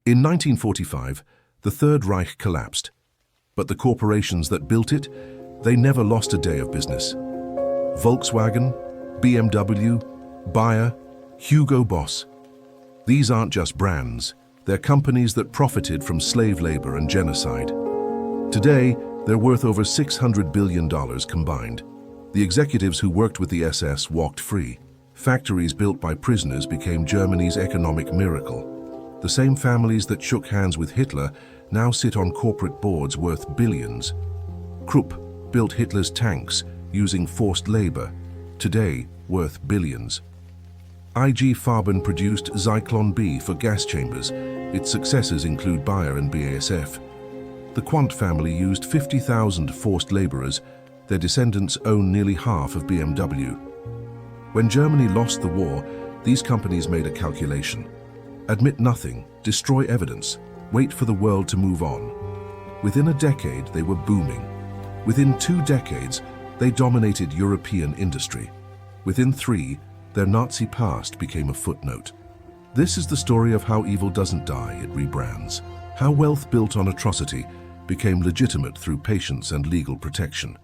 In 1945, the Third Reich collapsed, but the corporations that built it, they never lost a day of business. Volkswagen, BMW, Bayer, Hugo Boss. These aren't just brands, they're companies that profited from slave labor and genocide. Today, they're worth over $600 billion combined. The executives who worked with the SS walked free. Factories built by prisoners became Germany's economic miracle. The same families that shook hands with Hitler now sit on corporate boards worth billions. Krupp built Hitler's tanks using forced labor, today worth billions. IG Farben produced Zyklon B for gas chambers. Its successors include Bayer and BASF. The Quandt family used 50,000 forced laborers. Their descendants own nearly half of BMW. When Germany lost the war, these companies made a calculation. Admit nothing, destroy evidence, wait for the world to move on. Within a decade, they were booming. Within 2 decades, they dominated European industry. Within 3, their Nazi past became a footnote. This is the story of how evil doesn't die, it rebrands. How wealth built on atrocity became legitimate through patience and legal protection.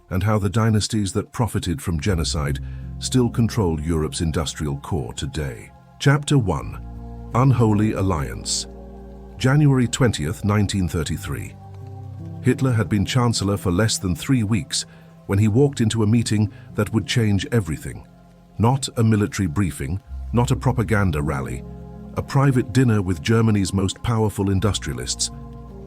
And how the dynasties that profited from genocide still control Europe's industrial core today. Chapter 1. Unholy Alliance. January 20th, 1933. Hitler had been Chancellor for less than 3 weeks when he walked into a meeting that would change everything. Not a military briefing, not a propaganda rally, a private dinner with Germany's most powerful industrialists.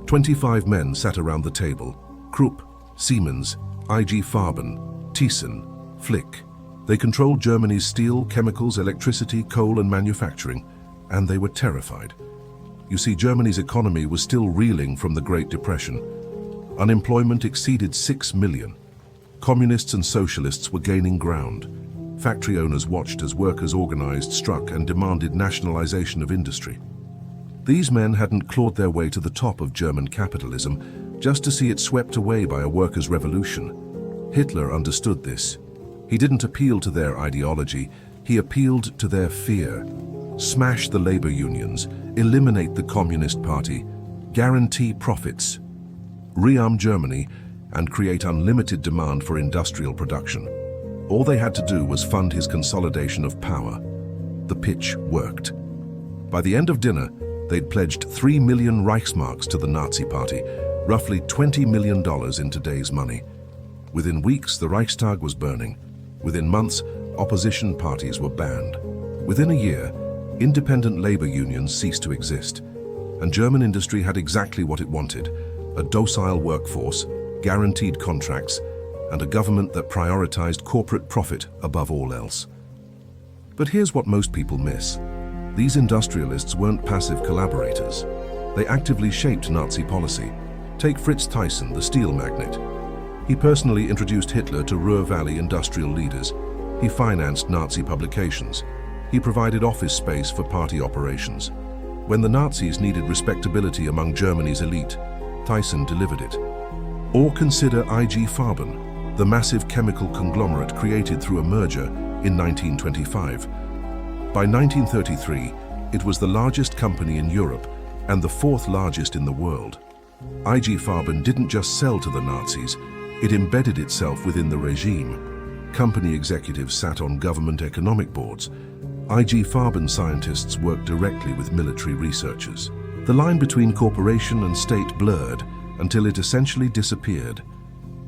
25 men sat around the table. Krupp, Siemens, IG Farben, Thyssen, Flick. They controlled Germany's steel, chemicals, electricity, coal and manufacturing, and they were terrified. You see, Germany's economy was still reeling from the Great Depression. Unemployment exceeded 6 million. Communists and socialists were gaining ground. Factory owners watched as workers organized, struck, and demanded nationalization of industry. These men hadn't clawed their way to the top of German capitalism just to see it swept away by a workers' revolution. Hitler understood this. He didn't appeal to their ideology, he appealed to their fear. Smash the labor unions, eliminate the Communist Party, guarantee profits, rearm Germany, and create unlimited demand for industrial production. All they had to do was fund his consolidation of power. The pitch worked. By the end of dinner, they'd pledged 3 million Reichsmarks to the Nazi Party, roughly $20 million in today's money. Within weeks, the Reichstag was burning. Within months, opposition parties were banned. Within a year, independent labor unions ceased to exist, and German industry had exactly what it wanted: a docile workforce, guaranteed contracts, and a government that prioritized corporate profit above all else. But here's what most people miss. These industrialists weren't passive collaborators. They actively shaped Nazi policy. Take Fritz Thyssen, the steel magnate. He personally introduced Hitler to Ruhr Valley industrial leaders. He financed Nazi publications. He provided office space for party operations. When the Nazis needed respectability among Germany's elite, Thyssen delivered it. Or consider IG Farben, the massive chemical conglomerate created through a merger in 1925. By 1933, it was the largest company in Europe and the 4th largest in the world. IG Farben didn't just sell to the Nazis, it embedded itself within the regime. Company executives sat on government economic boards. IG Farben scientists worked directly with military researchers. The line between corporation and state blurred until it essentially disappeared.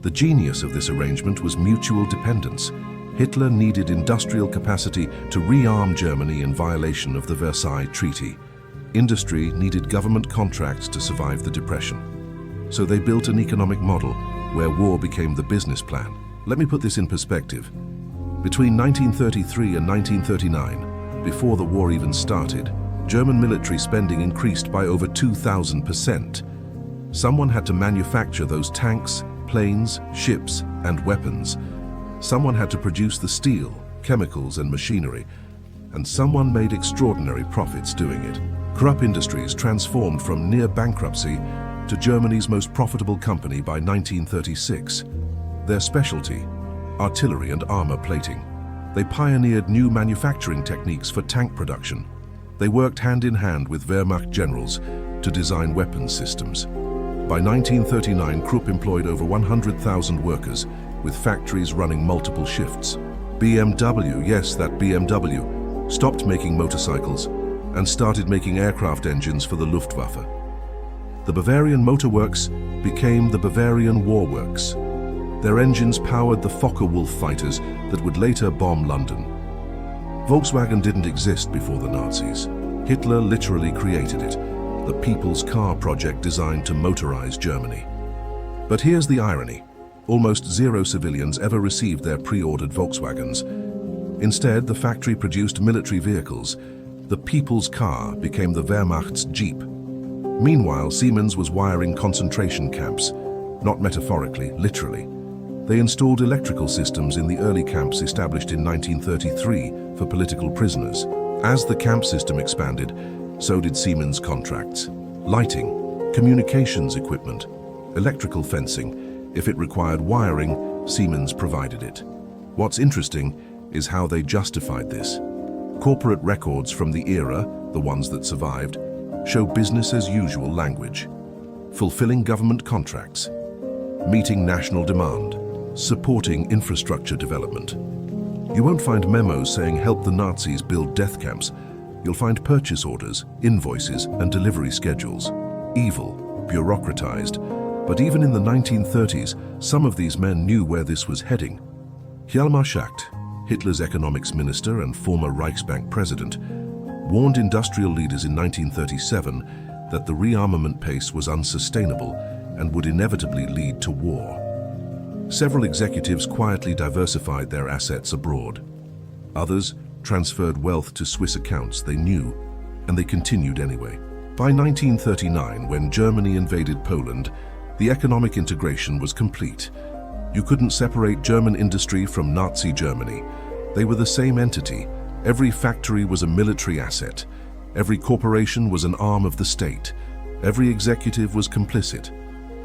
The genius of this arrangement was mutual dependence. Hitler needed industrial capacity to rearm Germany in violation of the Versailles Treaty. Industry needed government contracts to survive the Depression. So they built an economic model where war became the business plan. Let me put this in perspective. Between 1933 and 1939, before the war even started, German military spending increased by over 2,000%. Someone had to manufacture those tanks, planes, ships, and weapons. Someone had to produce the steel, chemicals, and machinery. And someone made extraordinary profits doing it. Krupp Industries transformed from near bankruptcy to Germany's most profitable company by 1936. Their specialty: artillery and armor plating. They pioneered new manufacturing techniques for tank production. They worked hand in hand with Wehrmacht generals to design weapons systems. By 1939, Krupp employed over 100,000 workers, with factories running multiple shifts. BMW, yes, that BMW, stopped making motorcycles and started making aircraft engines for the Luftwaffe. The Bavarian Motor Works became the Bavarian War Works. Their engines powered the Focke-Wulf fighters that would later bomb London. Volkswagen didn't exist before the Nazis. Hitler literally created it, the People's Car project designed to motorize Germany. But here's the irony. Almost zero civilians ever received their pre-ordered Volkswagens. Instead, the factory produced military vehicles. The People's Car became the Wehrmacht's Jeep. Meanwhile, Siemens was wiring concentration camps, not metaphorically, literally. They installed electrical systems in the early camps established in 1933 for political prisoners. As the camp system expanded, so did Siemens' contracts. Lighting, communications equipment, electrical fencing. If it required wiring, Siemens provided it. What's interesting is how they justified this. Corporate records from the era, the ones that survived, show business as usual language. Fulfilling government contracts, meeting national demand, supporting infrastructure development. You won't find memos saying help the Nazis build death camps. You'll find purchase orders, invoices, and delivery schedules. Evil, bureaucratized. But even in the 1930s, some of these men knew where this was heading. Hjalmar Schacht, Hitler's economics minister and former Reichsbank president, warned industrial leaders in 1937 that the rearmament pace was unsustainable and would inevitably lead to war. Several executives quietly diversified their assets abroad. Others transferred wealth to Swiss accounts they knew, and they continued anyway. By 1939, when Germany invaded Poland, the economic integration was complete. You couldn't separate German industry from Nazi Germany. They were the same entity. Every factory was a military asset. Every corporation was an arm of the state. Every executive was complicit.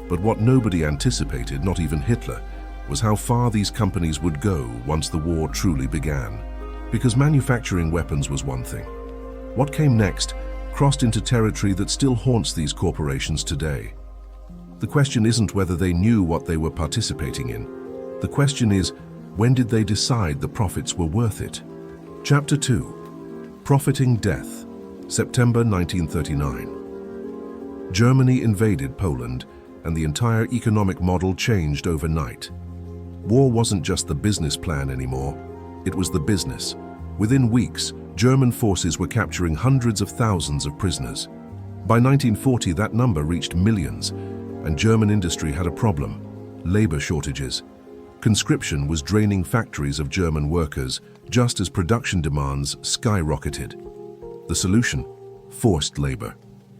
But what nobody anticipated, not even Hitler, was how far these companies would go once the war truly began. Because manufacturing weapons was one thing. What came next crossed into territory that still haunts these corporations today. The question isn't whether they knew what they were participating in. The question is, when did they decide the profits were worth it? Chapter 2. Profiting Death, September 1939. Germany invaded Poland, and the entire economic model changed overnight. War wasn't just the business plan anymore, it was the business. Within weeks, German forces were capturing hundreds of thousands of prisoners. By 1940, that number reached millions, and German industry had a problem: labor shortages. Conscription was draining factories of German workers just as production demands skyrocketed. The solution? Forced labor.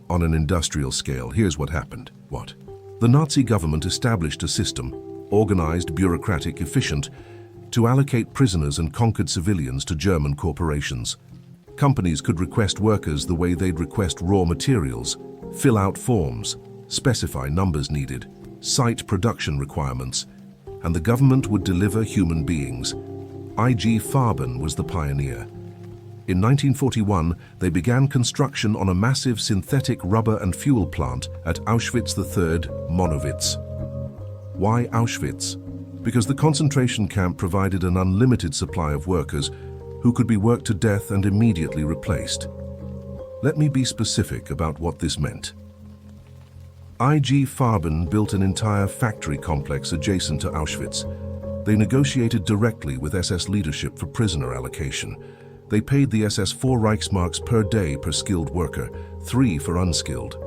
On an industrial scale, here's what happened. What? The Nazi government established a system, organized, bureaucratic, efficient, to allocate prisoners and conquered civilians to German corporations. Companies could request workers the way they'd request raw materials, fill out forms, specify numbers needed, cite production requirements, and the government would deliver human beings. IG Farben was the pioneer. In 1941, they began construction on a massive synthetic rubber and fuel plant at Auschwitz III, Monowitz. Why Auschwitz? Because the concentration camp provided an unlimited supply of workers who could be worked to death and immediately replaced. Let me be specific about what this meant. IG Farben built an entire factory complex adjacent to Auschwitz. They negotiated directly with SS leadership for prisoner allocation. They paid the SS 4 Reichsmarks per day per skilled worker, 3 for unskilled.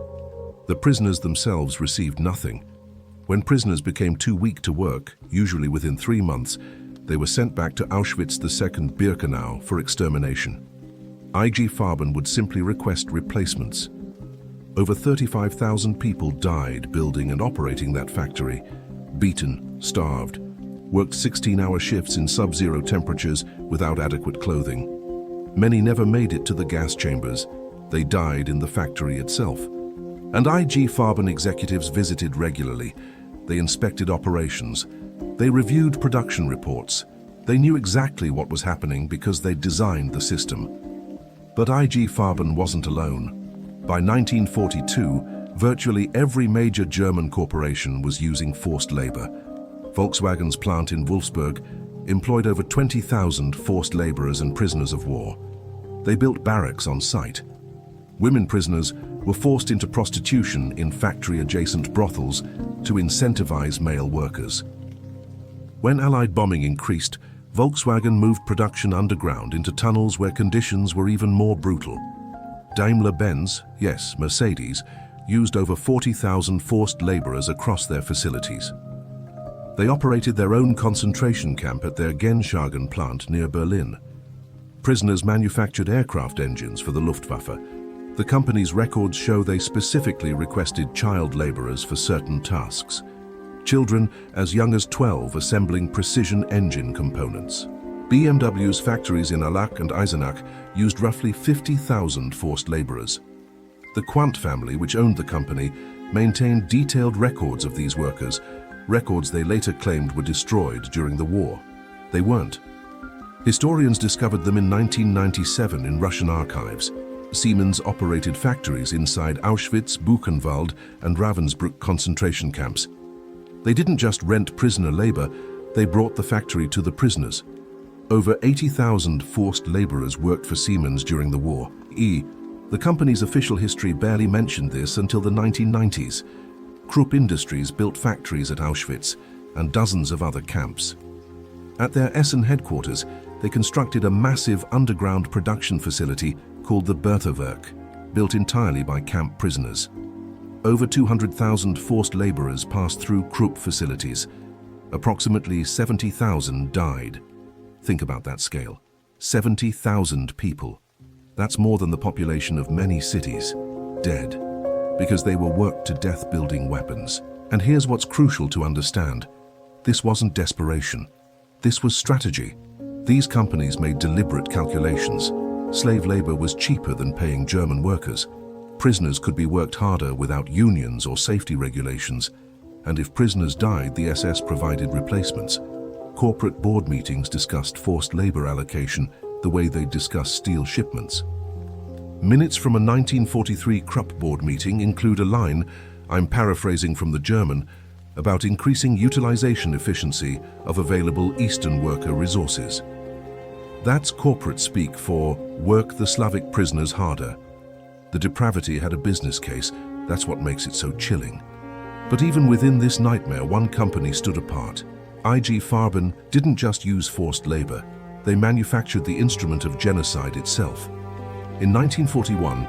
The prisoners themselves received nothing. When prisoners became too weak to work, usually within 3 months, they were sent back to Auschwitz II Birkenau for extermination. IG Farben would simply request replacements. Over 35,000 people died building and operating that factory, beaten, starved, worked 16-hour shifts in sub-zero temperatures without adequate clothing. Many never made it to the gas chambers. They died in the factory itself. And IG Farben executives visited regularly. They inspected operations. They reviewed production reports. They knew exactly what was happening because they designed the system. But IG Farben wasn't alone. By 1942, virtually every major German corporation was using forced labor. Volkswagen's plant in Wolfsburg employed over 20,000 forced laborers and prisoners of war. They built barracks on site. Women prisoners were forced into prostitution in factory-adjacent brothels to incentivize male workers. When Allied bombing increased, Volkswagen moved production underground into tunnels where conditions were even more brutal. Daimler-Benz, yes, Mercedes, used over 40,000 forced laborers across their facilities. They operated their own concentration camp at their Genshagen plant near Berlin. Prisoners manufactured aircraft engines for the Luftwaffe. The company's records show they specifically requested child laborers for certain tasks. Children as young as 12 assembling precision engine components. BMW's factories in Allach and Eisenach used roughly 50,000 forced laborers. The Quandt family, which owned the company, maintained detailed records of these workers, records they later claimed were destroyed during the war. They weren't. Historians discovered them in 1997 in Russian archives. Siemens operated factories inside Auschwitz, Buchenwald, and Ravensbrück concentration camps. They didn't just rent prisoner labor, they brought the factory to the prisoners. Over 80,000 forced laborers worked for Siemens during the war. The company's official history barely mentioned this until the 1990s. Krupp Industries built factories at Auschwitz and dozens of other camps. At their Essen headquarters, they constructed a massive underground production facility called the Bertha-Werk, built entirely by camp prisoners. Over 200,000 forced laborers passed through Krupp facilities. Approximately 70,000 died. Think about that scale. 70,000 people. That's more than the population of many cities, dead, because they were worked to death building weapons. And here's what's crucial to understand. This wasn't desperation. This was strategy. These companies made deliberate calculations. Slave labor was cheaper than paying German workers. Prisoners could be worked harder without unions or safety regulations. And if prisoners died, the SS provided replacements. Corporate board meetings discussed forced labor allocation the way they discuss steel shipments. Minutes from a 1943 Krupp board meeting include a line, I'm paraphrasing from the German, about increasing utilization efficiency of available Eastern worker resources. That's corporate speak for work the Slavic prisoners harder. The depravity had a business case, that's what makes it so chilling. But even within this nightmare, one company stood apart. IG Farben didn't just use forced labor, they manufactured the instrument of genocide itself. In 1941,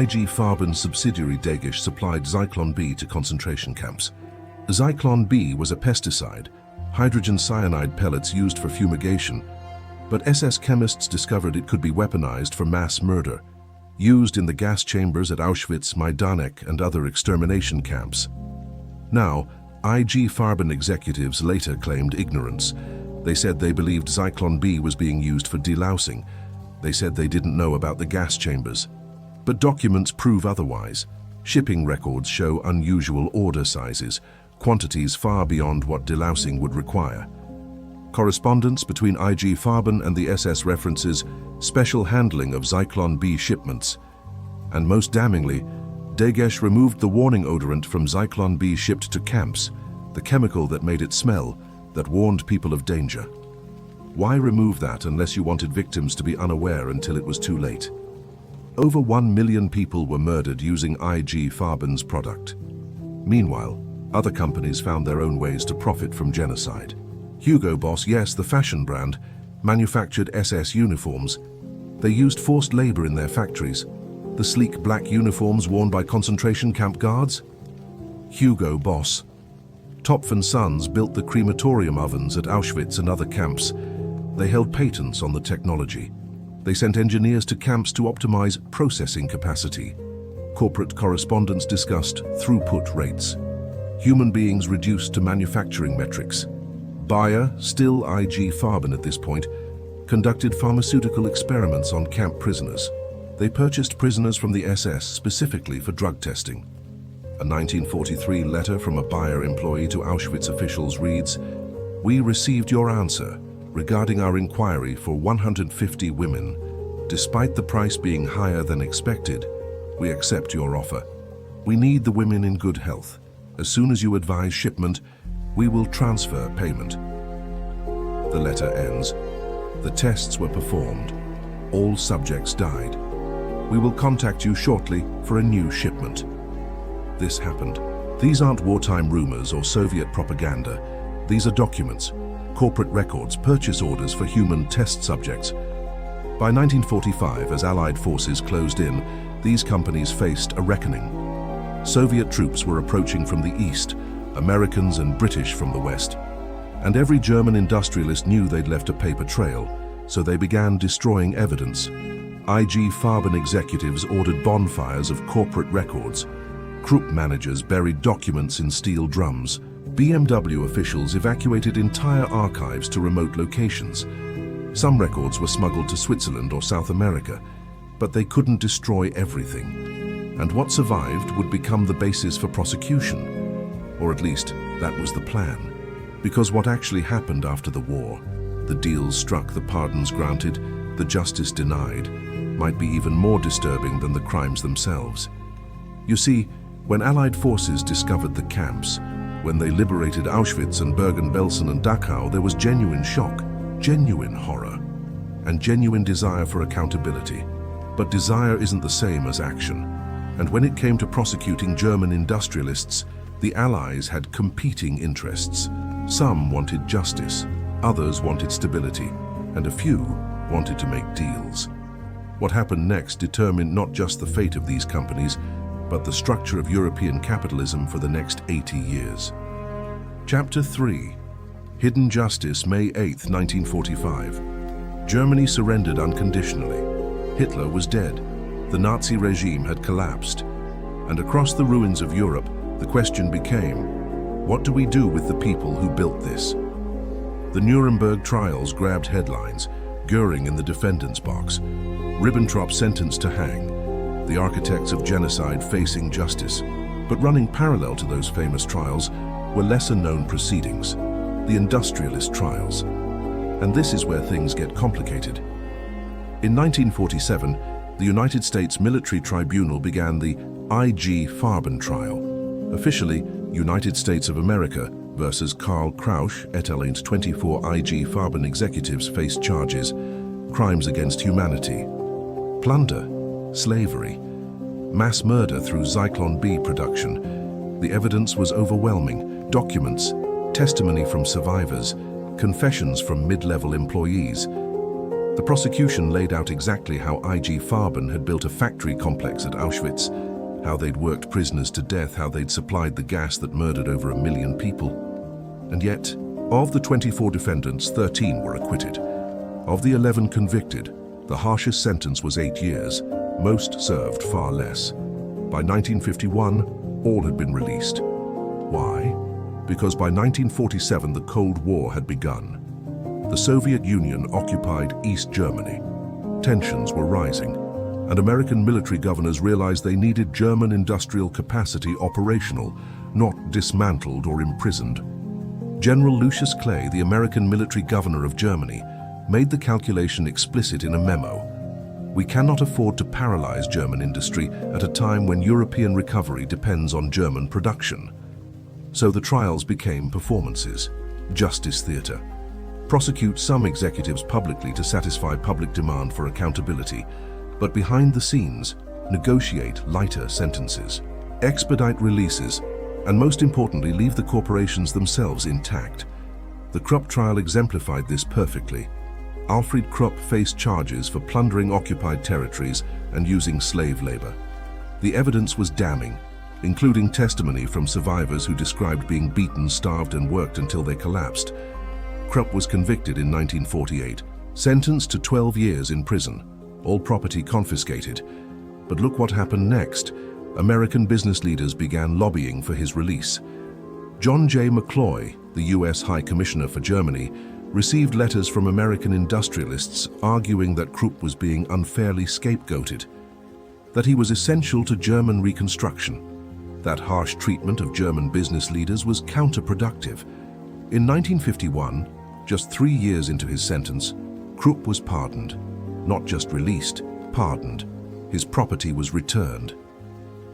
IG Farben's subsidiary Dagisch supplied Zyklon B to concentration camps. Zyklon B was a pesticide, hydrogen cyanide pellets used for fumigation, but SS chemists discovered it could be weaponized for mass murder, used in the gas chambers at Auschwitz, Majdanek, and other extermination camps. Now, IG Farben executives later claimed ignorance. They said they believed Zyklon B was being used for delousing. They said they didn't know about the gas chambers. But documents prove otherwise. Shipping records show unusual order sizes, quantities far beyond what delousing would require. Correspondence between IG Farben and the SS references special handling of Zyklon B shipments. And most damningly, Dagisch removed the warning odorant from Zyklon B shipped to camps, the chemical that made it smell, that warned people of danger. Why remove that unless you wanted victims to be unaware until it was too late? Over 1 million people were murdered using IG Farben's product. Meanwhile, other companies found their own ways to profit from genocide. Hugo Boss, yes, the fashion brand, manufactured SS uniforms. They used forced labor in their factories. The sleek black uniforms worn by concentration camp guards? Hugo Boss. Topf & Sons built the crematorium ovens at Auschwitz and other camps. They held patents on the technology. They sent engineers to camps to optimize processing capacity. Corporate correspondence discussed throughput rates. Human beings reduced to manufacturing metrics. Bayer, still IG Farben at this point, conducted pharmaceutical experiments on camp prisoners. They purchased prisoners from the SS specifically for drug testing. A 1943 letter from a Bayer employee to Auschwitz officials reads, "We received your answer regarding our inquiry for 150 women. Despite the price being higher than expected, we accept your offer. We need the women in good health. As soon as you advise shipment, we will transfer payment." The letter ends. "The tests were performed. All subjects died. We will contact you shortly for a new shipment." This happened. These aren't wartime rumors or Soviet propaganda. These are documents, corporate records, purchase orders for human test subjects. By 1945, as Allied forces closed in, these companies faced a reckoning. Soviet troops were approaching from the east, Americans and British from the west. And every German industrialist knew they'd left a paper trail, so they began destroying evidence. IG Farben executives ordered bonfires of corporate records. Krupp managers buried documents in steel drums. BMW officials evacuated entire archives to remote locations. Some records were smuggled to Switzerland or South America, but they couldn't destroy everything. And what survived would become the basis for prosecution. Or at least, that was the plan. Because what actually happened after the war, the deals struck, the pardons granted, the justice denied, might be even more disturbing than the crimes themselves. You see, when Allied forces discovered the camps, when they liberated Auschwitz and Bergen-Belsen and Dachau, there was genuine shock, genuine horror, and genuine desire for accountability. But desire isn't the same as action. And when it came to prosecuting German industrialists, the Allies had competing interests. Some wanted justice, others wanted stability, and a few wanted to make deals. What happened next determined not just the fate of these companies, but the structure of European capitalism for the next 80 years. Chapter 3. Hidden Justice, May 8, 1945. Germany surrendered unconditionally. Hitler was dead. The Nazi regime had collapsed. And across the ruins of Europe, the question became, what do we do with the people who built this? The Nuremberg trials grabbed headlines, Göring in the defendant's box, Ribbentrop sentenced to hang, the architects of genocide facing justice. But running parallel to those famous trials were lesser-known proceedings, the industrialist trials. And this is where things get complicated. In 1947, the United States Military Tribunal began the IG Farben trial. Officially, United States of America versus Karl Krausch et al. 24 IG Farben executives faced charges, crimes against humanity, plunder, slavery, mass murder through Zyklon B production. The evidence was overwhelming. Documents, testimony from survivors, confessions from mid-level employees. The prosecution laid out exactly how IG Farben had built a factory complex at Auschwitz, how they'd worked prisoners to death, how they'd supplied the gas that murdered over 1 million people. And yet, of the 24 defendants, 13 were acquitted. Of the 11 convicted, the harshest sentence was 8 years. Most served far less. By 1951, all had been released. Why? Because by 1947, the Cold War had begun. The Soviet Union occupied East Germany. Tensions were rising, and American military governors realized they needed German industrial capacity operational, not dismantled or imprisoned. General Lucius Clay, the American military governor of Germany, made the calculation explicit in a memo. We cannot afford to paralyze German industry at a time when European recovery depends on German production. So the trials became performances, justice theater. Prosecute some executives publicly to satisfy public demand for accountability, but behind the scenes, negotiate lighter sentences, expedite releases, and most importantly, leave the corporations themselves intact. The Krupp trial exemplified this perfectly. Alfred Krupp faced charges for plundering occupied territories and using slave labor. The evidence was damning, including testimony from survivors who described being beaten, starved, and worked until they collapsed. Krupp was convicted in 1948, sentenced to 12 years in prison, all property confiscated. But look what happened next. American business leaders began lobbying for his release. John J. McCloy, the U.S. High Commissioner for Germany, received letters from American industrialists arguing that Krupp was being unfairly scapegoated, that he was essential to German reconstruction. That harsh treatment of German business leaders was counterproductive. In 1951, just 3 years into his sentence, Krupp was pardoned. not just released, pardoned. His property was returned.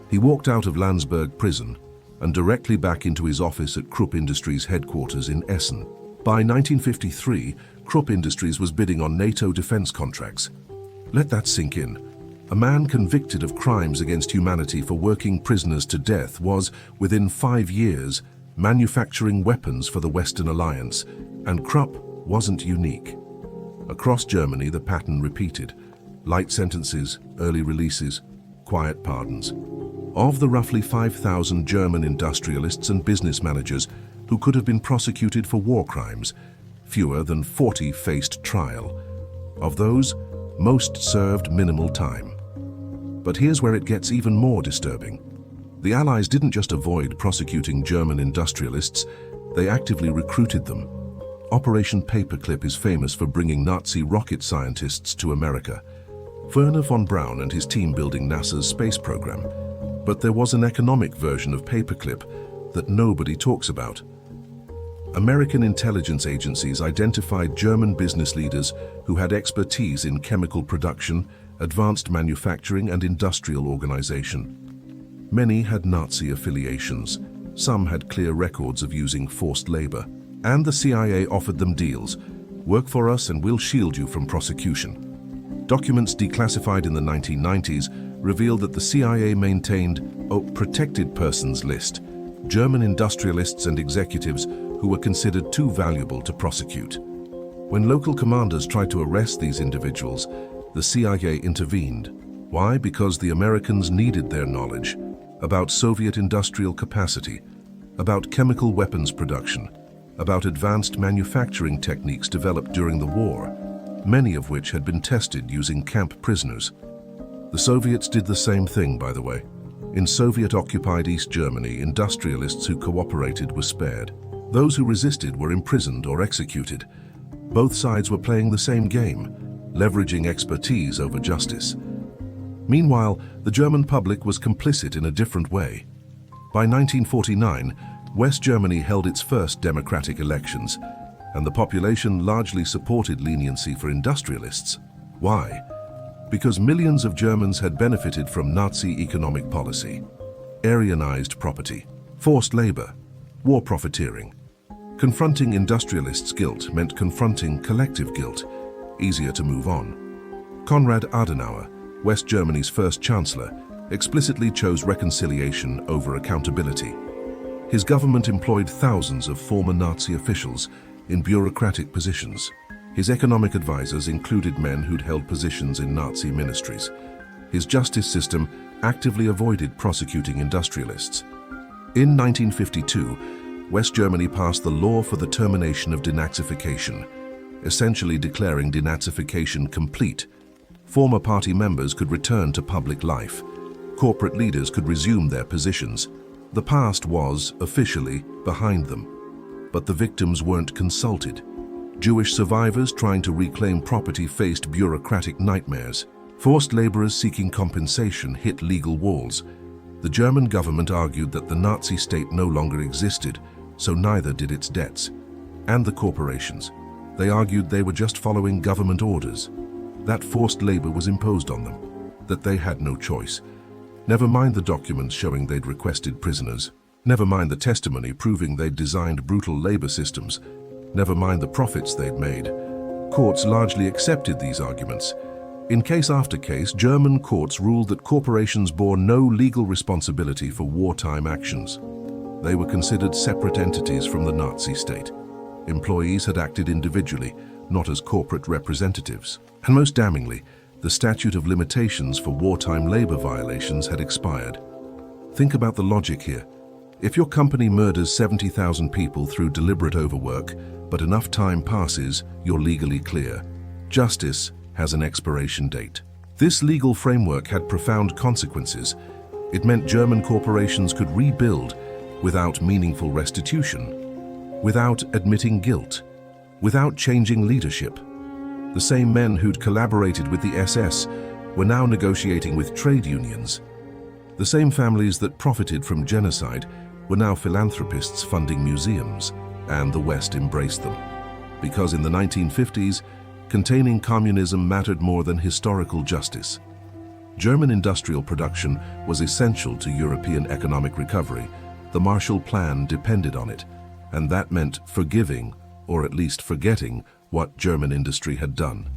He walked out of Landsberg prison and directly back into his office at Krupp Industries headquarters in Essen. By 1953, Krupp Industries was bidding on NATO defense contracts. Let that sink in. A man convicted of crimes against humanity for working prisoners to death was, within 5 years, manufacturing weapons for the Western Alliance, and Krupp wasn't unique. Across Germany, the pattern repeated. Light sentences, early releases, quiet pardons. Of the roughly 5,000 German industrialists and business managers who could have been prosecuted for war crimes, fewer than 40 faced trial. Of those, most served minimal time. But here's where it gets even more disturbing. The Allies didn't just avoid prosecuting German industrialists, they actively recruited them. Operation Paperclip is famous for bringing Nazi rocket scientists to America. Werner von Braun and his team building NASA's space program. But there was an economic version of Paperclip that nobody talks about. American intelligence agencies identified German business leaders who had expertise in chemical production, advanced manufacturing, and industrial organization. Many had Nazi affiliations. Some had clear records of using forced labor. And the CIA offered them deals. Work for us and we'll shield you from prosecution. Documents declassified in the 1990s revealed that the CIA maintained a protected persons list, German industrialists and executives who were considered too valuable to prosecute. When local commanders tried to arrest these individuals, the CIA intervened. Why? Because the Americans needed their knowledge about Soviet industrial capacity, about chemical weapons production, about advanced manufacturing techniques developed during the war, many of which had been tested using camp prisoners. The Soviets did the same thing, by the way. In Soviet-occupied East Germany, industrialists who cooperated were spared. Those who resisted were imprisoned or executed. Both sides were playing the same game, leveraging expertise over justice. Meanwhile, the German public was complicit in a different way. By 1949, West Germany held its first democratic elections, and the population largely supported leniency for industrialists. Why? Because millions of Germans had benefited from Nazi economic policy, Aryanized property, forced labor, war profiteering. Confronting industrialists' guilt meant confronting collective guilt, easier to move on. Konrad Adenauer, West Germany's first chancellor, explicitly chose reconciliation over accountability. His government employed thousands of former Nazi officials in bureaucratic positions. His economic advisors included men who'd held positions in Nazi ministries. His justice system actively avoided prosecuting industrialists. In 1952, West Germany passed the law for the termination of denazification, essentially declaring denazification complete. Former party members could return to public life. Corporate leaders could resume their positions. The past was, officially, behind them. But the victims weren't consulted. Jewish survivors trying to reclaim property faced bureaucratic nightmares. Forced laborers seeking compensation hit legal walls. The German government argued that the Nazi state no longer existed, so neither did its debts. And the corporations. They argued they were just following government orders. That forced labor was imposed on them, that they had no choice. Never mind the documents showing they'd requested prisoners. Never mind the testimony proving they'd designed brutal labor systems. Never mind the profits they'd made. Courts largely accepted these arguments. In case after case, German courts ruled that corporations bore no legal responsibility for wartime actions. They were considered separate entities from the Nazi state. Employees had acted individually, not as corporate representatives. And most damningly, the statute of limitations for wartime labor violations had expired. Think about the logic here. If your company murders 70,000 people through deliberate overwork, but enough time passes, you're legally clear. Justice has an expiration date. This legal framework had profound consequences. It meant German corporations could rebuild without meaningful restitution, without admitting guilt, without changing leadership. The same men who'd collaborated with the SS were now negotiating with trade unions. The same families that profited from genocide were now philanthropists funding museums, and the West embraced them. Because in the 1950s, Containing communism mattered more than historical justice. German industrial production was essential to European economic recovery. The Marshall Plan depended on it, and that meant forgiving, or at least forgetting, what German industry had done.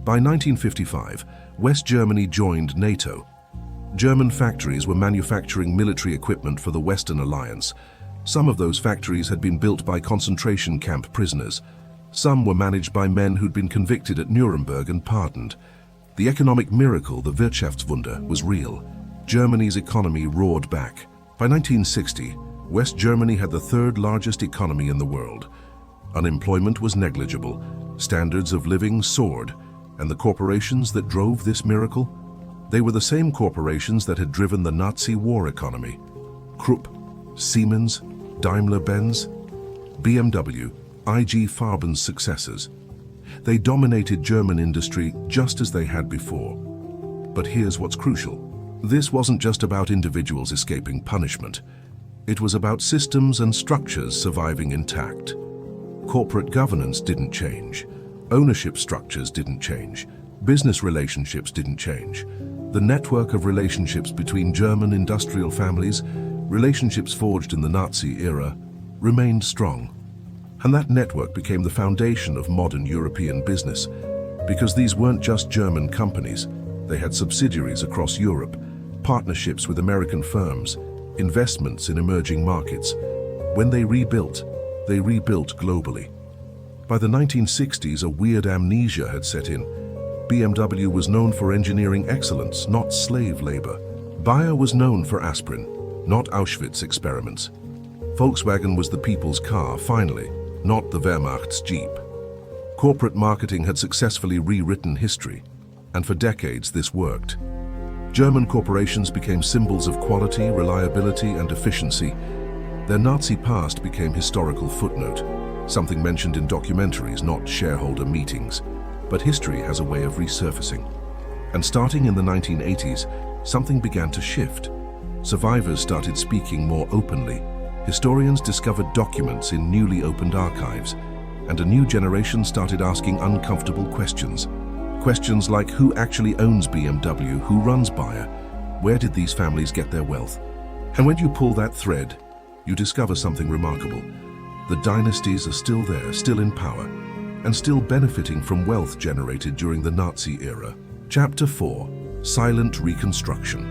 By 1955, West Germany joined NATO. German factories were manufacturing military equipment for the Western Alliance. Some of those factories had been built by concentration camp prisoners. Some were managed by men who'd been convicted at Nuremberg and pardoned. The economic miracle, the Wirtschaftswunder, was real. Germany's economy roared back. By 1960, West Germany had the third largest economy in the world. Unemployment was negligible, standards of living soared, and the corporations that drove this miracle? They were the same corporations that had driven the Nazi war economy. Krupp, Siemens, Daimler-Benz, BMW, IG Farben's successors. They dominated German industry just as they had before. But here's what's crucial. This wasn't just about individuals escaping punishment. It was about systems and structures surviving intact. Corporate governance didn't change. Ownership structures didn't change. Business relationships didn't change. The network of relationships between German industrial families, relationships forged in the Nazi era, remained strong. And that network became the foundation of modern European business, because these weren't just German companies. They had subsidiaries across Europe, partnerships with American firms, investments in emerging markets. When they rebuilt globally. By the 1960s, a weird amnesia had set in. BMW was known for engineering excellence, not slave labor. Bayer was known for aspirin, not Auschwitz experiments. Volkswagen was the people's car, finally, not the Wehrmacht's Jeep. Corporate marketing had successfully rewritten history, and for decades this worked. German corporations became symbols of quality, reliability, and efficiency. Their Nazi past became historical footnote, something mentioned in documentaries, not shareholder meetings. But history has a way of resurfacing. And starting in the 1980s, something began to shift. Survivors started speaking more openly. Historians discovered documents in newly opened archives, and a new generation started asking uncomfortable questions. Questions like who actually owns BMW, who runs Bayer, where did these families get their wealth? And when you pull that thread, you discover something remarkable. The dynasties are still there, still in power, and still benefiting from wealth generated during the Nazi era. Chapter 4: Silent Reconstruction.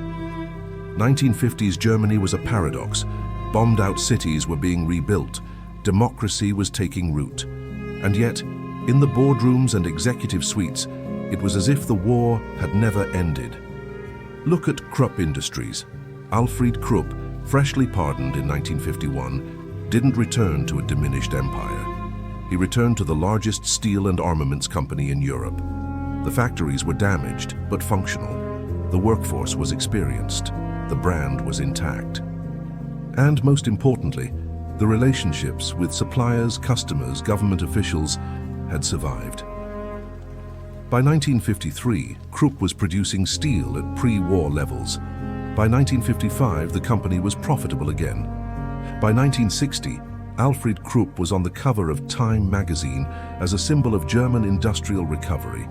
1950s Germany was a paradox. Bombed-out cities were being rebuilt. Democracy was taking root. And yet, in the boardrooms and executive suites, it was as if the war had never ended. Look at Krupp Industries. Alfred Krupp, freshly pardoned in 1951, didn't return to a diminished empire. He returned to the largest steel and armaments company in Europe. The factories were damaged, but functional. The workforce was experienced. The brand was intact. And most importantly, the relationships with suppliers, customers, government officials had survived. By 1953, Krupp was producing steel at pre-war levels. By 1955, the company was profitable again. By 1960, Alfred Krupp was on the cover of Time magazine as a symbol of German industrial recovery.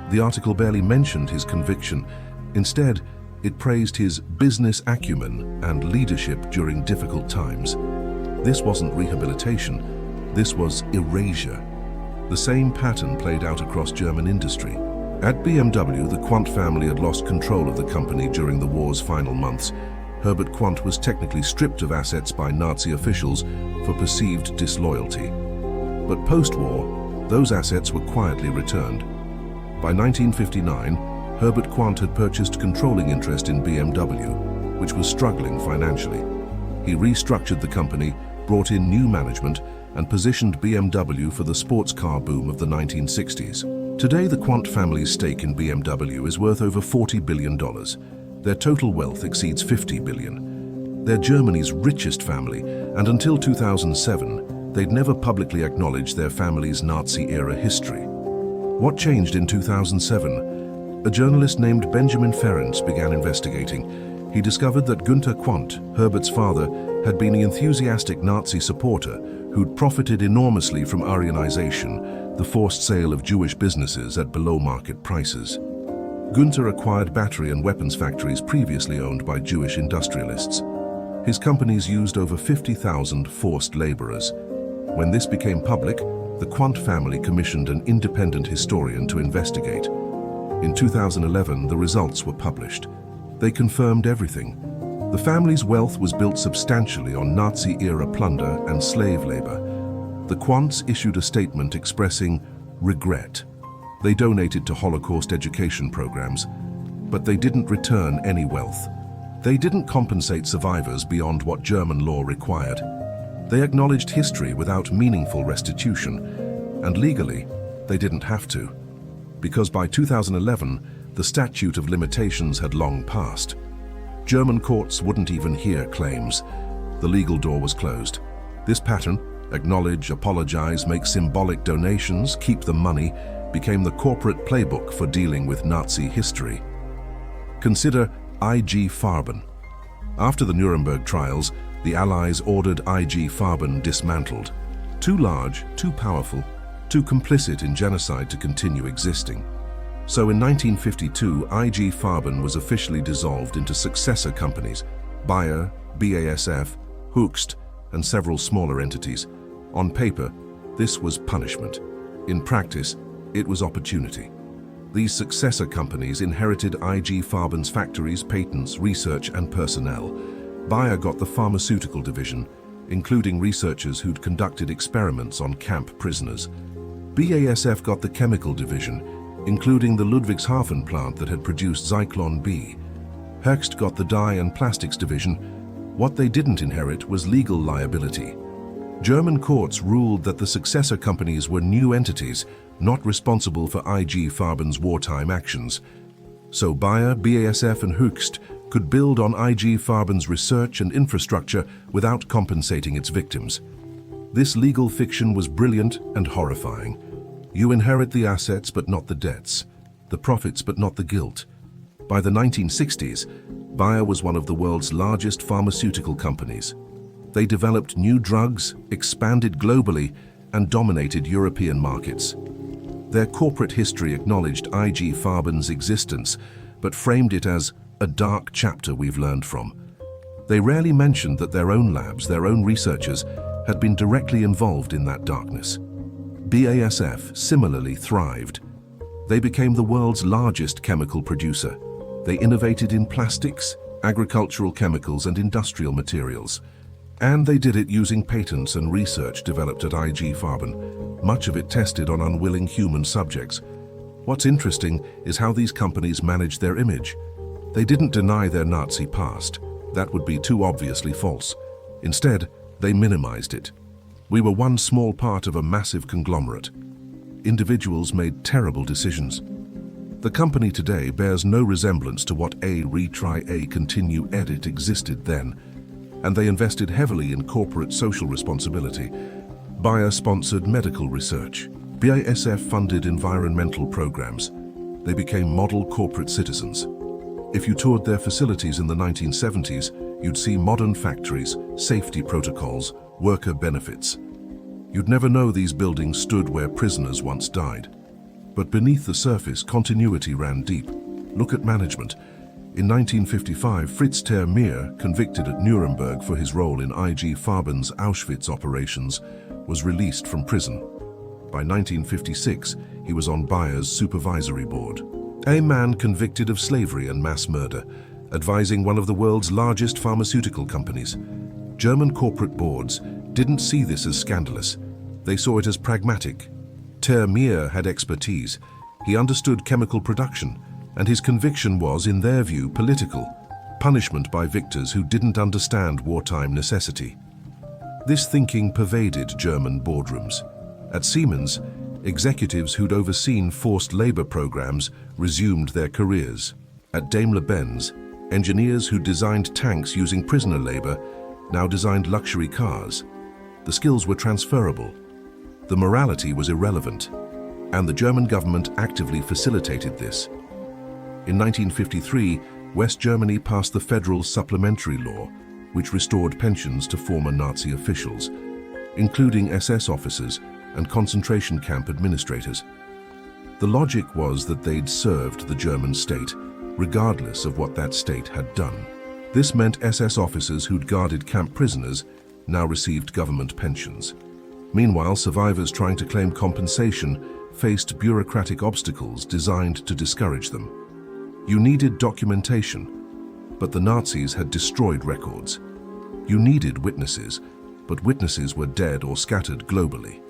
The article barely mentioned his conviction. Instead, it praised his business acumen and leadership during difficult times. This wasn't rehabilitation, this was erasure. The same pattern played out across German industry. At BMW, the Quandt family had lost control of the company during the war's final months. Herbert Quandt was technically stripped of assets by Nazi officials for perceived disloyalty. But post-war, those assets were quietly returned. By 1959, Herbert Quandt had purchased controlling interest in BMW, which was struggling financially. He restructured the company, brought in new management, and positioned BMW for the sports car boom of the 1960s. Today, the Quandt family's stake in BMW is worth over $40 billion. Their total wealth exceeds $50 billion. They're Germany's richest family, and until 2007, they'd never publicly acknowledged their family's Nazi-era history. What changed in 2007? A journalist named Benjamin Ferencz began investigating. He discovered that Günther Quandt, Herbert's father, had been an enthusiastic Nazi supporter who'd profited enormously from Aryanization, the forced sale of Jewish businesses at below-market prices. Günther acquired battery and weapons factories previously owned by Jewish industrialists. His companies used over 50,000 forced laborers. When this became public, the Quandt family commissioned an independent historian to investigate. In 2011, the results were published. They confirmed everything. The family's wealth was built substantially on Nazi-era plunder and slave labor. The Quandts issued a statement expressing regret. They donated to Holocaust education programs, but they didn't return any wealth. They didn't compensate survivors beyond what German law required. They acknowledged history without meaningful restitution, and legally, they didn't have to. Because by 2011, the statute of limitations had long passed. German courts wouldn't even hear claims. The legal door was closed. This pattern, acknowledge, apologize, make symbolic donations, keep the money, became the corporate playbook for dealing with Nazi history. Consider IG Farben. After the Nuremberg trials, the Allies ordered IG Farben dismantled. Too large, too powerful, too complicit in genocide to continue existing. So in 1952, IG Farben was officially dissolved into successor companies, Bayer, BASF, Hoechst, and several smaller entities. On paper, this was punishment. In practice, it was opportunity. These successor companies inherited IG Farben's factories, patents, research, and personnel. Bayer got the pharmaceutical division, including researchers who'd conducted experiments on camp prisoners. BASF got the chemical division, including the Ludwigshafen plant that had produced Zyklon B. Hoechst got the dye and plastics division. What they didn't inherit was legal liability. German courts ruled that the successor companies were new entities, not responsible for IG Farben's wartime actions. So Bayer, BASF, and Hoechst could build on IG Farben's research and infrastructure without compensating its victims. This legal fiction was brilliant and horrifying. You inherit the assets but not the debts, the profits but not the guilt. By the 1960s, Bayer was one of the world's largest pharmaceutical companies. They developed new drugs, expanded globally, and dominated European markets. Their corporate history acknowledged IG Farben's existence, but framed it as a dark chapter we've learned from. They rarely mentioned that their own labs, their own researchers, had been directly involved in that darkness. BASF similarly thrived. They became the world's largest chemical producer. They innovated in plastics, agricultural chemicals, and industrial materials. And they did it using patents and research developed at IG Farben, much of it tested on unwilling human subjects. What's interesting is how these companies managed their image. They didn't deny their Nazi past. That would be too obviously false. Instead, they minimized it. We were one small part of a massive conglomerate. Individuals made terrible decisions. The company today bears no resemblance to what A retry A continue edit existed then, and they invested heavily in corporate social responsibility. Bayer sponsored medical research. BASF funded environmental programs. They became model corporate citizens. If you toured their facilities in the 1970s, you'd see modern factories, safety protocols, worker benefits. You'd never know these buildings stood where prisoners once died. But beneath the surface, continuity ran deep. Look at management. In 1955, Fritz Termeer, convicted at Nuremberg for his role in IG Farben's Auschwitz operations, was released from prison. By 1956, he was on Bayer's supervisory board. A man convicted of slavery and mass murder, advising one of the world's largest pharmaceutical companies. German corporate boards didn't see this as scandalous. They saw it as pragmatic. Termeer had expertise. He understood chemical production, and his conviction was, in their view, political, punishment by victors who didn't understand wartime necessity. This thinking pervaded German boardrooms. At Siemens, executives who'd overseen forced labor programs resumed their careers. At Daimler-Benz, engineers who designed tanks using prisoner labor now designed luxury cars. The skills were transferable. The morality was irrelevant, and the German government actively facilitated this. In 1953, West Germany passed the Federal Supplementary Law, which restored pensions to former Nazi officials, including SS officers and concentration camp administrators. The logic was that they'd served the German state, regardless of what that state had done. This meant SS officers who'd guarded camp prisoners now received government pensions. Meanwhile, survivors trying to claim compensation faced bureaucratic obstacles designed to discourage them. You needed documentation, but the Nazis had destroyed records. You needed witnesses, but witnesses were dead or scattered globally.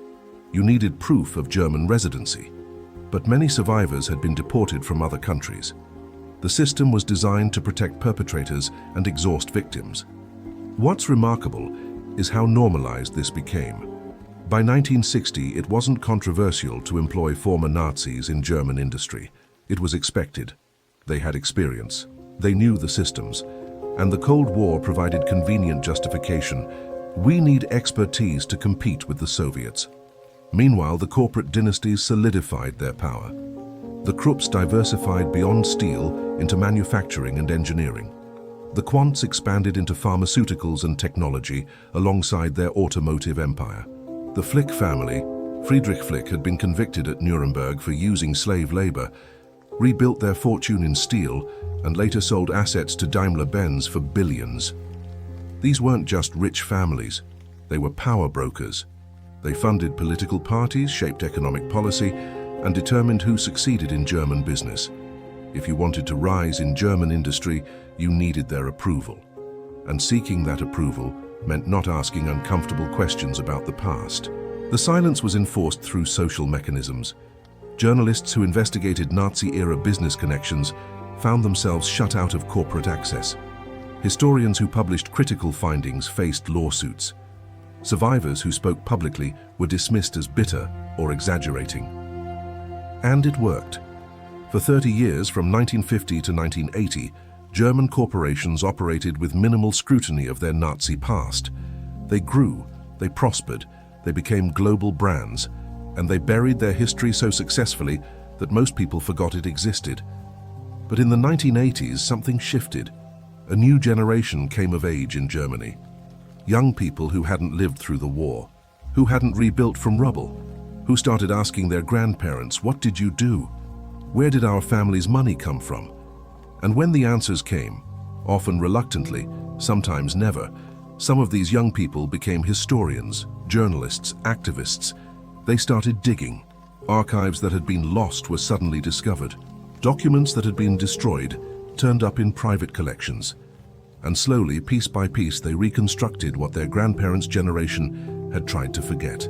You needed proof of German residency, but many survivors had been deported from other countries. The system was designed to protect perpetrators and exhaust victims. What's remarkable is how normalized this became. By 1960, it wasn't controversial to employ former Nazis in German industry. It was expected. They had experience. They knew the systems. And the Cold War provided convenient justification. We need expertise to compete with the Soviets. Meanwhile, the corporate dynasties solidified their power. The Krupps diversified beyond steel into manufacturing and engineering. The Quants expanded into pharmaceuticals and technology alongside their automotive empire. The Flick family, Friedrich Flick, had been convicted at Nuremberg for using slave labor, rebuilt their fortune in steel, and later sold assets to Daimler-Benz for billions. These weren't just rich families, they were power brokers. They funded political parties, shaped economic policy, and determined who succeeded in German business. If you wanted to rise in German industry, you needed their approval. And seeking that approval meant not asking uncomfortable questions about the past. The silence was enforced through social mechanisms. Journalists who investigated Nazi-era business connections found themselves shut out of corporate access. Historians who published critical findings faced lawsuits. Survivors who spoke publicly were dismissed as bitter or exaggerating. And it worked. For 30 years, from 1950 to 1980, German corporations operated with minimal scrutiny of their Nazi past. They grew, they prospered, they became global brands, and they buried their history so successfully that most people forgot it existed. But in the 1980s, something shifted. A new generation came of age in Germany. Young people who hadn't lived through the war, who hadn't rebuilt from rubble, who started asking their grandparents, "What did you do? Where did our family's money come from?" And when the answers came, often reluctantly, sometimes never, some of these young people became historians, journalists, activists. They started digging. Archives that had been lost were suddenly discovered. Documents that had been destroyed turned up in private collections. And slowly, piece by piece, they reconstructed what their grandparents' generation had tried to forget.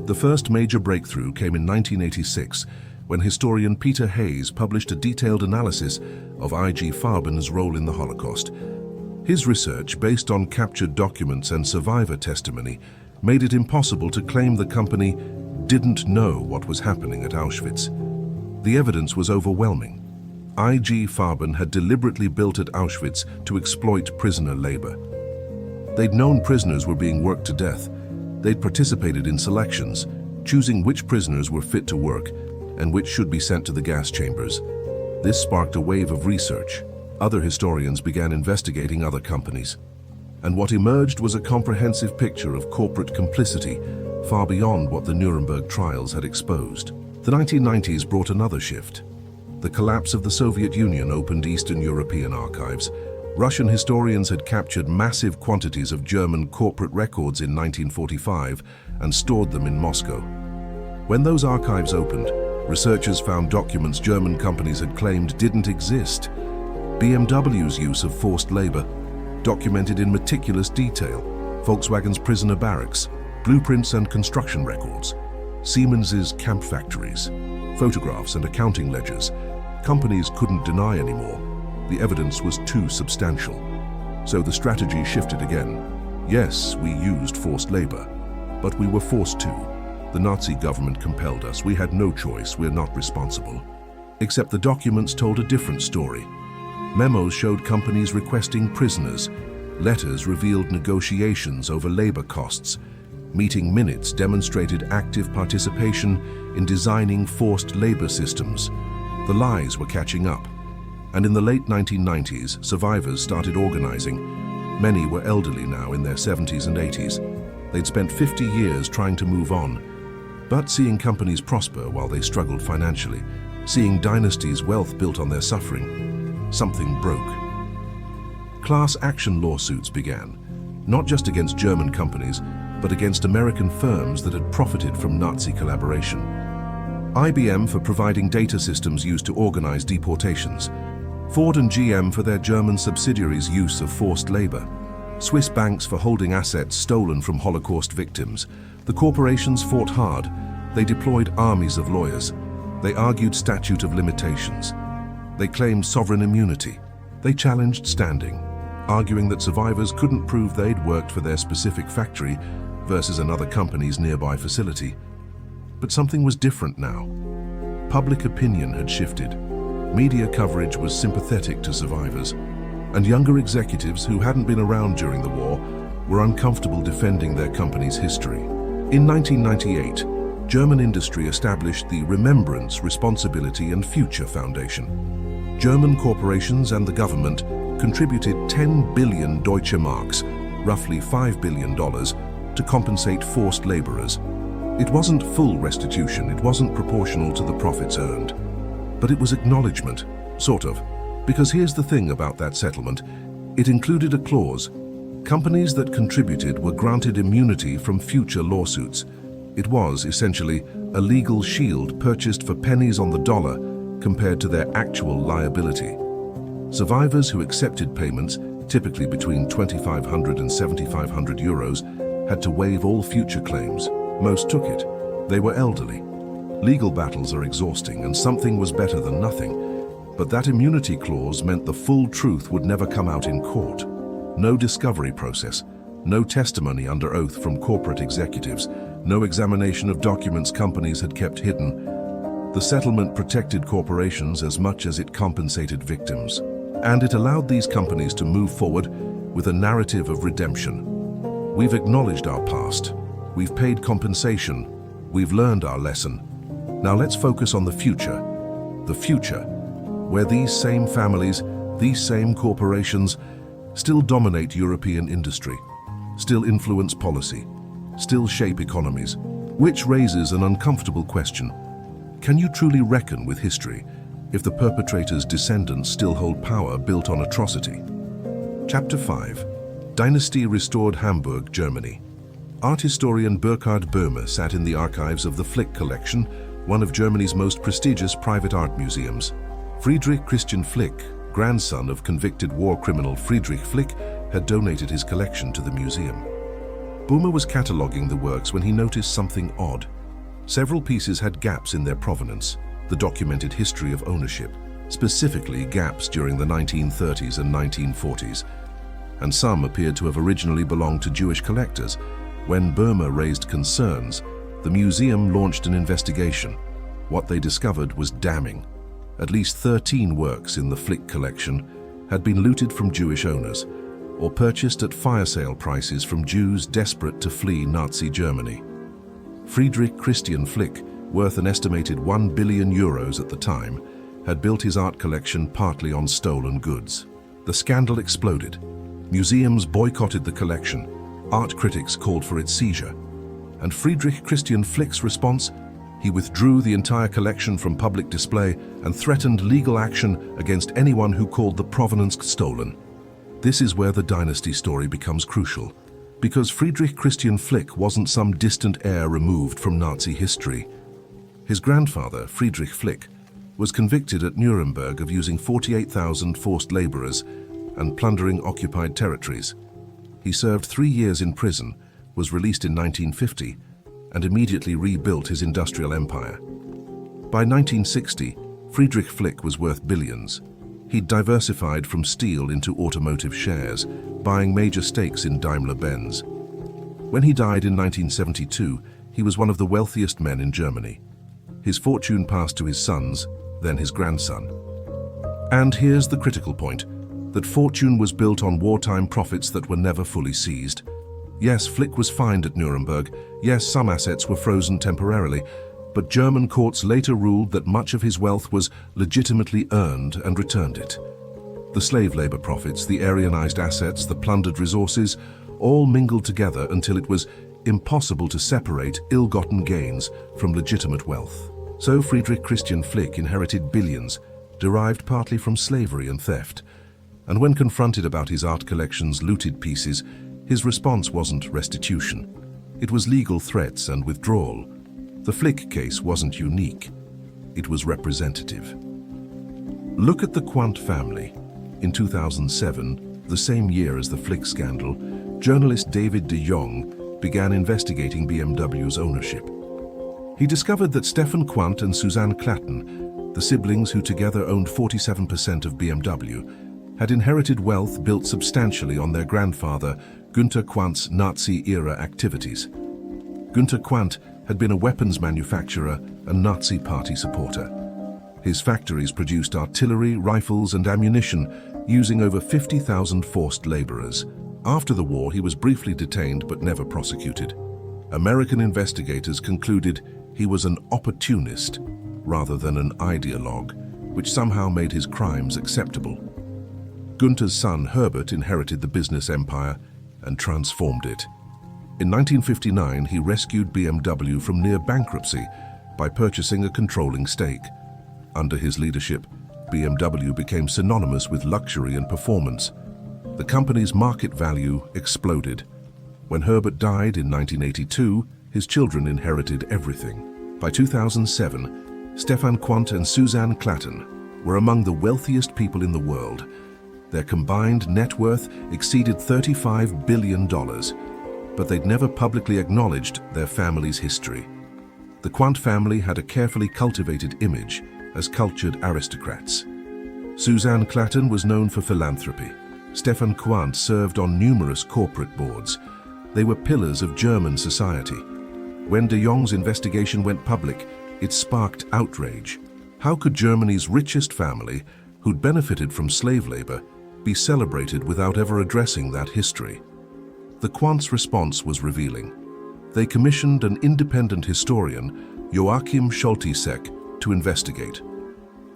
The first major breakthrough came in 1986, when historian Peter Hayes published a detailed analysis of IG Farben's role in the Holocaust. His research, based on captured documents and survivor testimony, made it impossible to claim the company didn't know what was happening at Auschwitz. The evidence was overwhelming. IG Farben had deliberately built at Auschwitz to exploit prisoner labor. They'd known prisoners were being worked to death. They'd participated in selections, choosing which prisoners were fit to work and which should be sent to the gas chambers. This sparked a wave of research. Other historians began investigating other companies. And what emerged was a comprehensive picture of corporate complicity far beyond what the Nuremberg trials had exposed. The 1990s brought another shift. The collapse of the Soviet Union opened Eastern European archives. Russian historians had captured massive quantities of German corporate records in 1945 and stored them in Moscow. When those archives opened, researchers found documents German companies had claimed didn't exist. BMW's use of forced labor, documented in meticulous detail, Volkswagen's prisoner barracks, blueprints and construction records, Siemens's camp factories, photographs and accounting ledgers. Companies couldn't deny anymore. The evidence was too substantial. So the strategy shifted again. Yes, we used forced labor, but we were forced to. The Nazi government compelled us. We had no choice. We're not responsible. Except the documents told a different story. Memos showed companies requesting prisoners. Letters revealed negotiations over labor costs. Meeting minutes demonstrated active participation in designing forced labor systems. The lies were catching up. And in the late 1990s, survivors started organizing. Many were elderly now, in their 70s and 80s. They'd spent 50 years trying to move on. But seeing companies prosper while they struggled financially, seeing dynasties' wealth built on their suffering, something broke. Class action lawsuits began, not just against German companies, but against American firms that had profited from Nazi collaboration. IBM for providing data systems used to organize deportations, Ford and GM for their German subsidiaries' use of forced labor, Swiss banks for holding assets stolen from Holocaust victims. The corporations fought hard. They deployed armies of lawyers. They argued statute of limitations. They claimed sovereign immunity. They challenged standing, arguing that survivors couldn't prove they'd worked for their specific factory versus another company's nearby facility. But something was different now. Public opinion had shifted. Media coverage was sympathetic to survivors, and younger executives who hadn't been around during the war were uncomfortable defending their company's history. In 1998, German industry established the Remembrance, Responsibility and Future Foundation. German corporations and the government contributed 10 billion Deutsche Marks, roughly $5 billion, to compensate forced laborers. It wasn't full restitution, it wasn't proportional to the profits earned. But it was acknowledgement, sort of. Because here's the thing about that settlement, it included a clause. Companies that contributed were granted immunity from future lawsuits. It was, essentially, a legal shield purchased for pennies on the dollar compared to their actual liability. Survivors who accepted payments, typically between 2,500 and 7,500 euros, had to waive all future claims. Most took it. They were elderly. Legal battles are exhausting, and something was better than nothing. But that immunity clause meant the full truth would never come out in court. No discovery process, no testimony under oath from corporate executives, no examination of documents companies had kept hidden. The settlement protected corporations as much as it compensated victims. And it allowed these companies to move forward with a narrative of redemption. We've acknowledged our past. We've paid compensation. We've learned our lesson. Now let's focus on the future. The future, where these same families, these same corporations, still dominate European industry, still influence policy, still shape economies, which raises an uncomfortable question. Can you truly reckon with history if the perpetrator's descendants still hold power built on atrocity? Chapter 5. Dynasty Restored Hamburg, Germany. Art historian Burkhard Böhme sat in the archives of the Flick collection, one of Germany's most prestigious private art museums. Friedrich Christian Flick, grandson of convicted war criminal Friedrich Flick, had donated his collection to the museum. Böhme was cataloguing the works when he noticed something odd. Several pieces had gaps in their provenance, the documented history of ownership, specifically gaps during the 1930s and 1940s. And some appeared to have originally belonged to Jewish collectors. When Böhme raised concerns, the museum launched an investigation. What they discovered was damning. At least 13 works in the Flick collection had been looted from Jewish owners or purchased at fire sale prices from Jews desperate to flee Nazi Germany. Friedrich Christian Flick, worth an estimated 1 billion euros at the time, had built his art collection partly on stolen goods. The scandal exploded. Museums boycotted the collection. Art critics called for its seizure. And Friedrich Christian Flick's response? He withdrew the entire collection from public display and threatened legal action against anyone who called the provenance stolen. This is where the dynasty story becomes crucial, because Friedrich Christian Flick wasn't some distant heir removed from Nazi history. His grandfather, Friedrich Flick, was convicted at Nuremberg of using 48,000 forced laborers and plundering occupied territories. He served 3 years in prison, was released in 1950, and immediately rebuilt his industrial empire. By 1960, Friedrich Flick was worth billions. He'd diversified from steel into automotive shares, buying major stakes in Daimler-Benz. When he died in 1972, he was one of the wealthiest men in Germany. His fortune passed to his sons, then his grandson. And here's the critical point, that fortune was built on wartime profits that were never fully seized. Yes, Flick was fined at Nuremberg. Yes, some assets were frozen temporarily, but German courts later ruled that much of his wealth was legitimately earned and returned it. The slave labor profits, the Aryanized assets, the plundered resources, all mingled together until it was impossible to separate ill-gotten gains from legitimate wealth. So Friedrich Christian Flick inherited billions, derived partly from slavery and theft. And when confronted about his art collection's looted pieces, his response wasn't restitution. It was legal threats and withdrawal. The Flick case wasn't unique. It was representative. Look at the Quandt family. In 2007, the same year as the Flick scandal, journalist David de Jong began investigating BMW's ownership. He discovered that Stefan Quandt and Suzanne Klatten, the siblings who together owned 47% of BMW, had inherited wealth built substantially on their grandfather, Günter Quandt's Nazi-era activities. Günter Quandt had been a weapons manufacturer and Nazi party supporter. His factories produced artillery, rifles, and ammunition, using over 50,000 forced laborers. After the war, he was briefly detained but never prosecuted. American investigators concluded he was an opportunist rather than an ideologue, which somehow made his crimes acceptable. Günter's son Herbert inherited the business empire and transformed it. In 1959, he rescued BMW from near bankruptcy by purchasing a controlling stake. Under his leadership, BMW became synonymous with luxury and performance. The company's market value exploded. When Herbert died in 1982, his children inherited everything. By 2007, Stefan Quandt and Suzanne Klatten were among the wealthiest people in the world. Their combined net worth exceeded $35 billion, but they'd never publicly acknowledged their family's history. The Quandt family had a carefully cultivated image as cultured aristocrats. Suzanne Klatten was known for philanthropy. Stefan Quandt served on numerous corporate boards. They were pillars of German society. When de Jong's investigation went public, it sparked outrage. How could Germany's richest family, who'd benefited from slave labor, be celebrated without ever addressing that history? The Quandts' response was revealing. They commissioned an independent historian, Joachim Scholtisek, to investigate.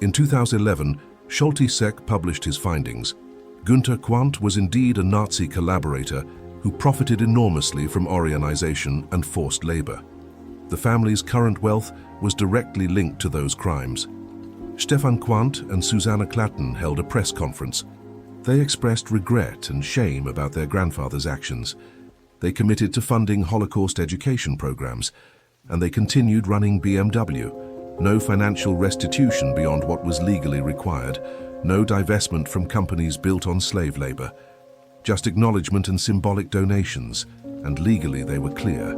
In 2011, Scholtisek published his findings. Günter Quandt was indeed a Nazi collaborator who profited enormously from Aryanization and forced labor. The family's current wealth was directly linked to those crimes. Stefan Quandt and Susanne Klatten held a press conference. They expressed regret and shame about their grandfather's actions. They committed to funding Holocaust education programs, and they continued running BMW. No financial restitution beyond what was legally required, no divestment from companies built on slave labor. Just acknowledgement and symbolic donations, and legally they were clear.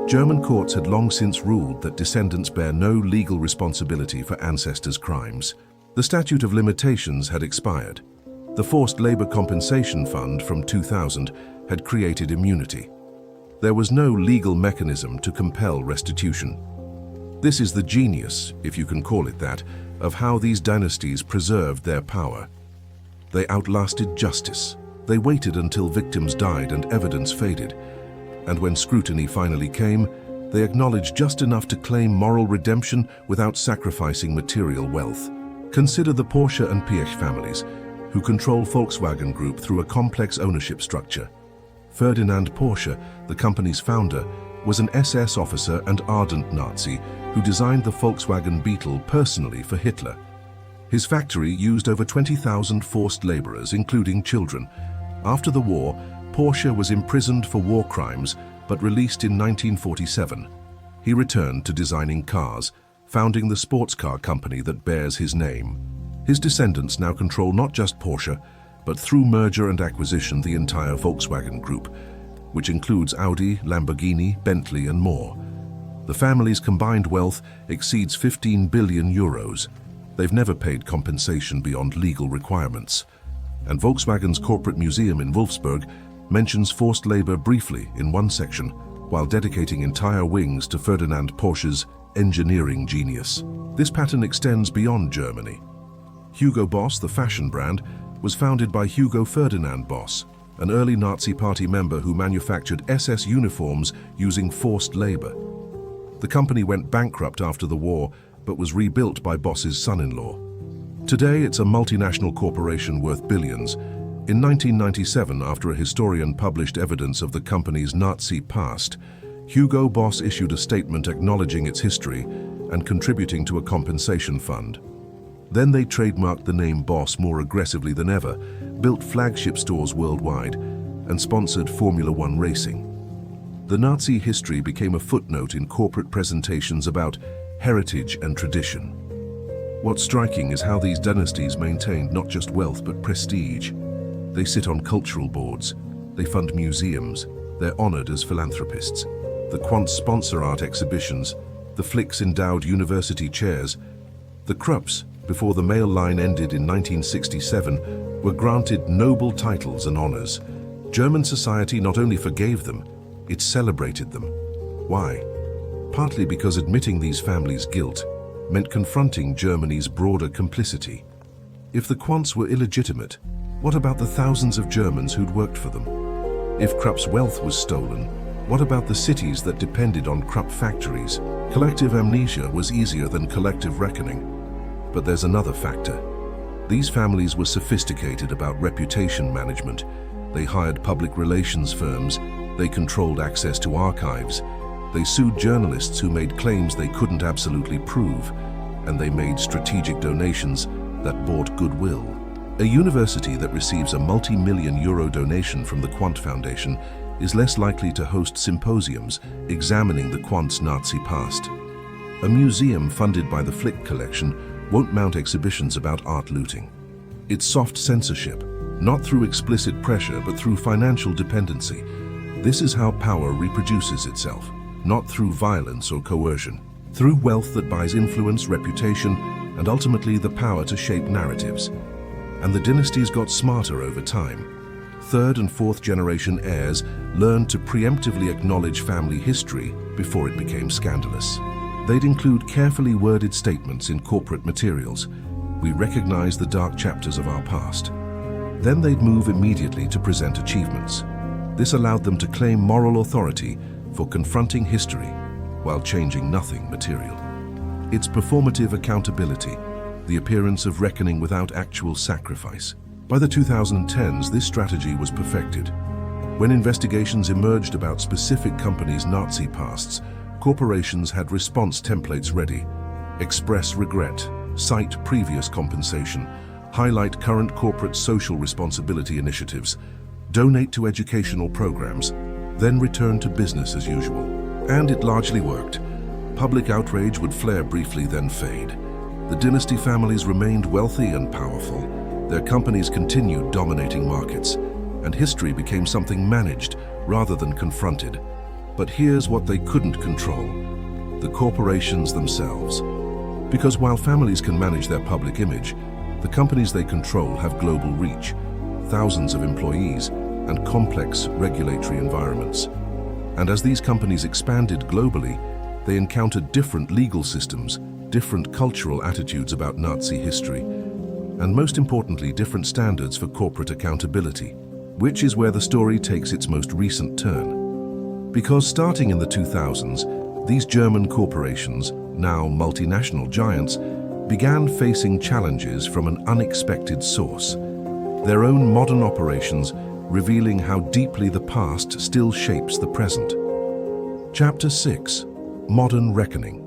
German courts had long since ruled that descendants bear no legal responsibility for ancestors' crimes. The statute of limitations had expired. The Forced Labor Compensation Fund from 2000 had created immunity. There was no legal mechanism to compel restitution. This is the genius, if you can call it that, of how these dynasties preserved their power. They outlasted justice. They waited until victims died and evidence faded. And when scrutiny finally came, they acknowledged just enough to claim moral redemption without sacrificing material wealth. Consider the Porsche and Piech families, who control Volkswagen Group through a complex ownership structure. Ferdinand Porsche, the company's founder, was an SS officer and ardent Nazi who designed the Volkswagen Beetle personally for Hitler. His factory used over 20,000 forced laborers, including children. After the war, Porsche was imprisoned for war crimes but released in 1947. He returned to designing cars, founding the sports car company that bears his name. His descendants now control not just Porsche, but through merger and acquisition the entire Volkswagen Group, which includes Audi, Lamborghini, Bentley, and more. The family's combined wealth exceeds 15 billion euros. They've never paid compensation beyond legal requirements. And Volkswagen's corporate museum in Wolfsburg mentions forced labor briefly in one section, while dedicating entire wings to Ferdinand Porsche's engineering genius. This pattern extends beyond Germany. Hugo Boss, the fashion brand, was founded by Hugo Ferdinand Boss, an early Nazi party member who manufactured SS uniforms using forced labor. The company went bankrupt after the war, but was rebuilt by Boss's son-in-law. Today, it's a multinational corporation worth billions, In 1997, after a historian published evidence of the company's Nazi past, Hugo Boss issued a statement acknowledging its history and contributing to a compensation fund. Then they trademarked the name Boss more aggressively than ever, built flagship stores worldwide, and sponsored Formula One racing. The Nazi history became a footnote in corporate presentations about heritage and tradition. What's striking is how these dynasties maintained not just wealth but prestige. They sit on cultural boards, they fund museums, they're honored as philanthropists. The Quants sponsor art exhibitions, the Flicks endowed university chairs. The Krupps, before the male line ended in 1967, were granted noble titles and honors. German society not only forgave them, it celebrated them. Why? Partly because admitting these families' guilt meant confronting Germany's broader complicity. If the Quants were illegitimate, what about the thousands of Germans who'd worked for them? If Krupp's wealth was stolen, what about the cities that depended on Krupp factories? Collective amnesia was easier than collective reckoning. But there's another factor. These families were sophisticated about reputation management. They hired public relations firms. They controlled access to archives. They sued journalists who made claims they couldn't absolutely prove. And they made strategic donations that bought goodwill. A university that receives a multi-million euro donation from the Quant Foundation is less likely to host symposiums examining the Quant's Nazi past. A museum funded by the Flick collection won't mount exhibitions about art looting. It's soft censorship, not through explicit pressure but through financial dependency. This is how power reproduces itself, not through violence or coercion, through wealth that buys influence, reputation, and ultimately the power to shape narratives. And the dynasties got smarter over time. Third and fourth generation heirs learned to preemptively acknowledge family history before it became scandalous. They'd include carefully worded statements in corporate materials. We recognize the dark chapters of our past. Then they'd move immediately to present achievements. This allowed them to claim moral authority for confronting history while changing nothing material. It's performative accountability, the appearance of reckoning without actual sacrifice. By the 2010s, this strategy was perfected. When investigations emerged about specific companies' Nazi pasts, corporations had response templates ready. Express regret, cite previous compensation, highlight current corporate social responsibility initiatives, donate to educational programs, then return to business as usual. And it largely worked. Public outrage would flare briefly, then fade. The dynasty families remained wealthy and powerful. Their companies continued dominating markets, and history became something managed rather than confronted. But here's what they couldn't control: the corporations themselves. Because while families can manage their public image, the companies they control have global reach, thousands of employees, and complex regulatory environments. And as these companies expanded globally, they encountered different legal systems, different cultural attitudes about Nazi history, and most importantly, different standards for corporate accountability, which is where the story takes its most recent turn. Because starting in the 2000s, these German corporations, now multinational giants, began facing challenges from an unexpected source: their own modern operations, revealing how deeply the past still shapes the present. Chapter 6: Modern Reckoning.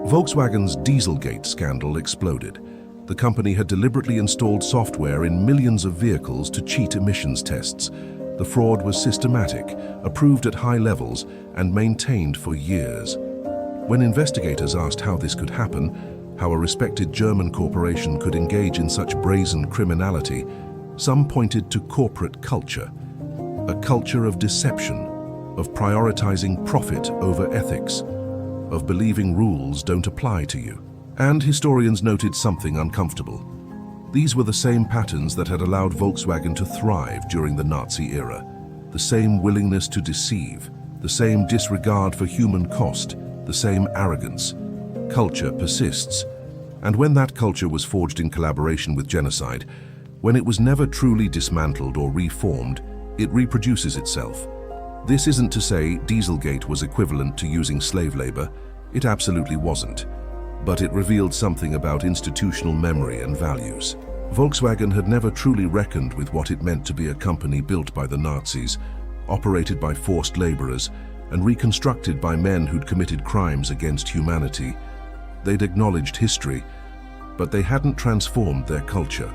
Volkswagen's Dieselgate scandal exploded. The company had deliberately installed software in millions of vehicles to cheat emissions tests. The fraud was systematic, approved at high levels, and maintained for years. When investigators asked how this could happen, how a respected German corporation could engage in such brazen criminality, some pointed to corporate culture, a culture of deception, of prioritizing profit over ethics, of believing rules don't apply to you. And historians noted something uncomfortable. These were the same patterns that had allowed Volkswagen to thrive during the Nazi era. The same willingness to deceive, the same disregard for human cost, the same arrogance. Culture persists. And when that culture was forged in collaboration with genocide, when it was never truly dismantled or reformed, it reproduces itself. This isn't to say Dieselgate was equivalent to using slave labor. It absolutely wasn't. But it revealed something about institutional memory and values. Volkswagen had never truly reckoned with what it meant to be a company built by the Nazis, operated by forced laborers, and reconstructed by men who'd committed crimes against humanity. They'd acknowledged history, but they hadn't transformed their culture.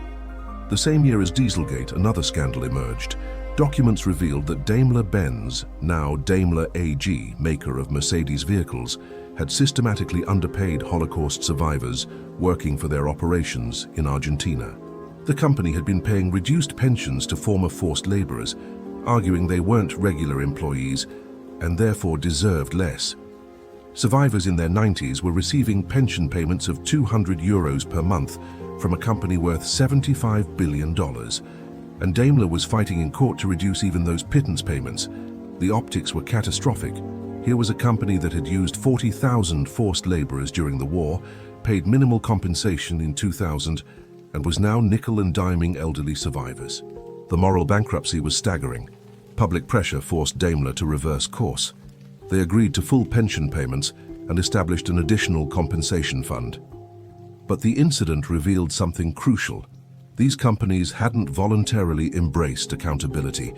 The same year as Dieselgate, another scandal emerged. Documents revealed that Daimler-Benz, now Daimler AG, maker of Mercedes vehicles, had systematically underpaid Holocaust survivors working for their operations in Argentina. The company had been paying reduced pensions to former forced laborers, arguing they weren't regular employees and therefore deserved less. Survivors in their 90s were receiving pension payments of €200 per month from a company worth $75 billion, and Daimler was fighting in court to reduce even those pittance payments. The optics were catastrophic. Here was a company that had used 40,000 forced laborers during the war, paid minimal compensation in 2000, and was now nickel and diming elderly survivors. The moral bankruptcy was staggering. Public pressure forced Daimler to reverse course. They agreed to full pension payments and established an additional compensation fund. But the incident revealed something crucial. These companies hadn't voluntarily embraced accountability.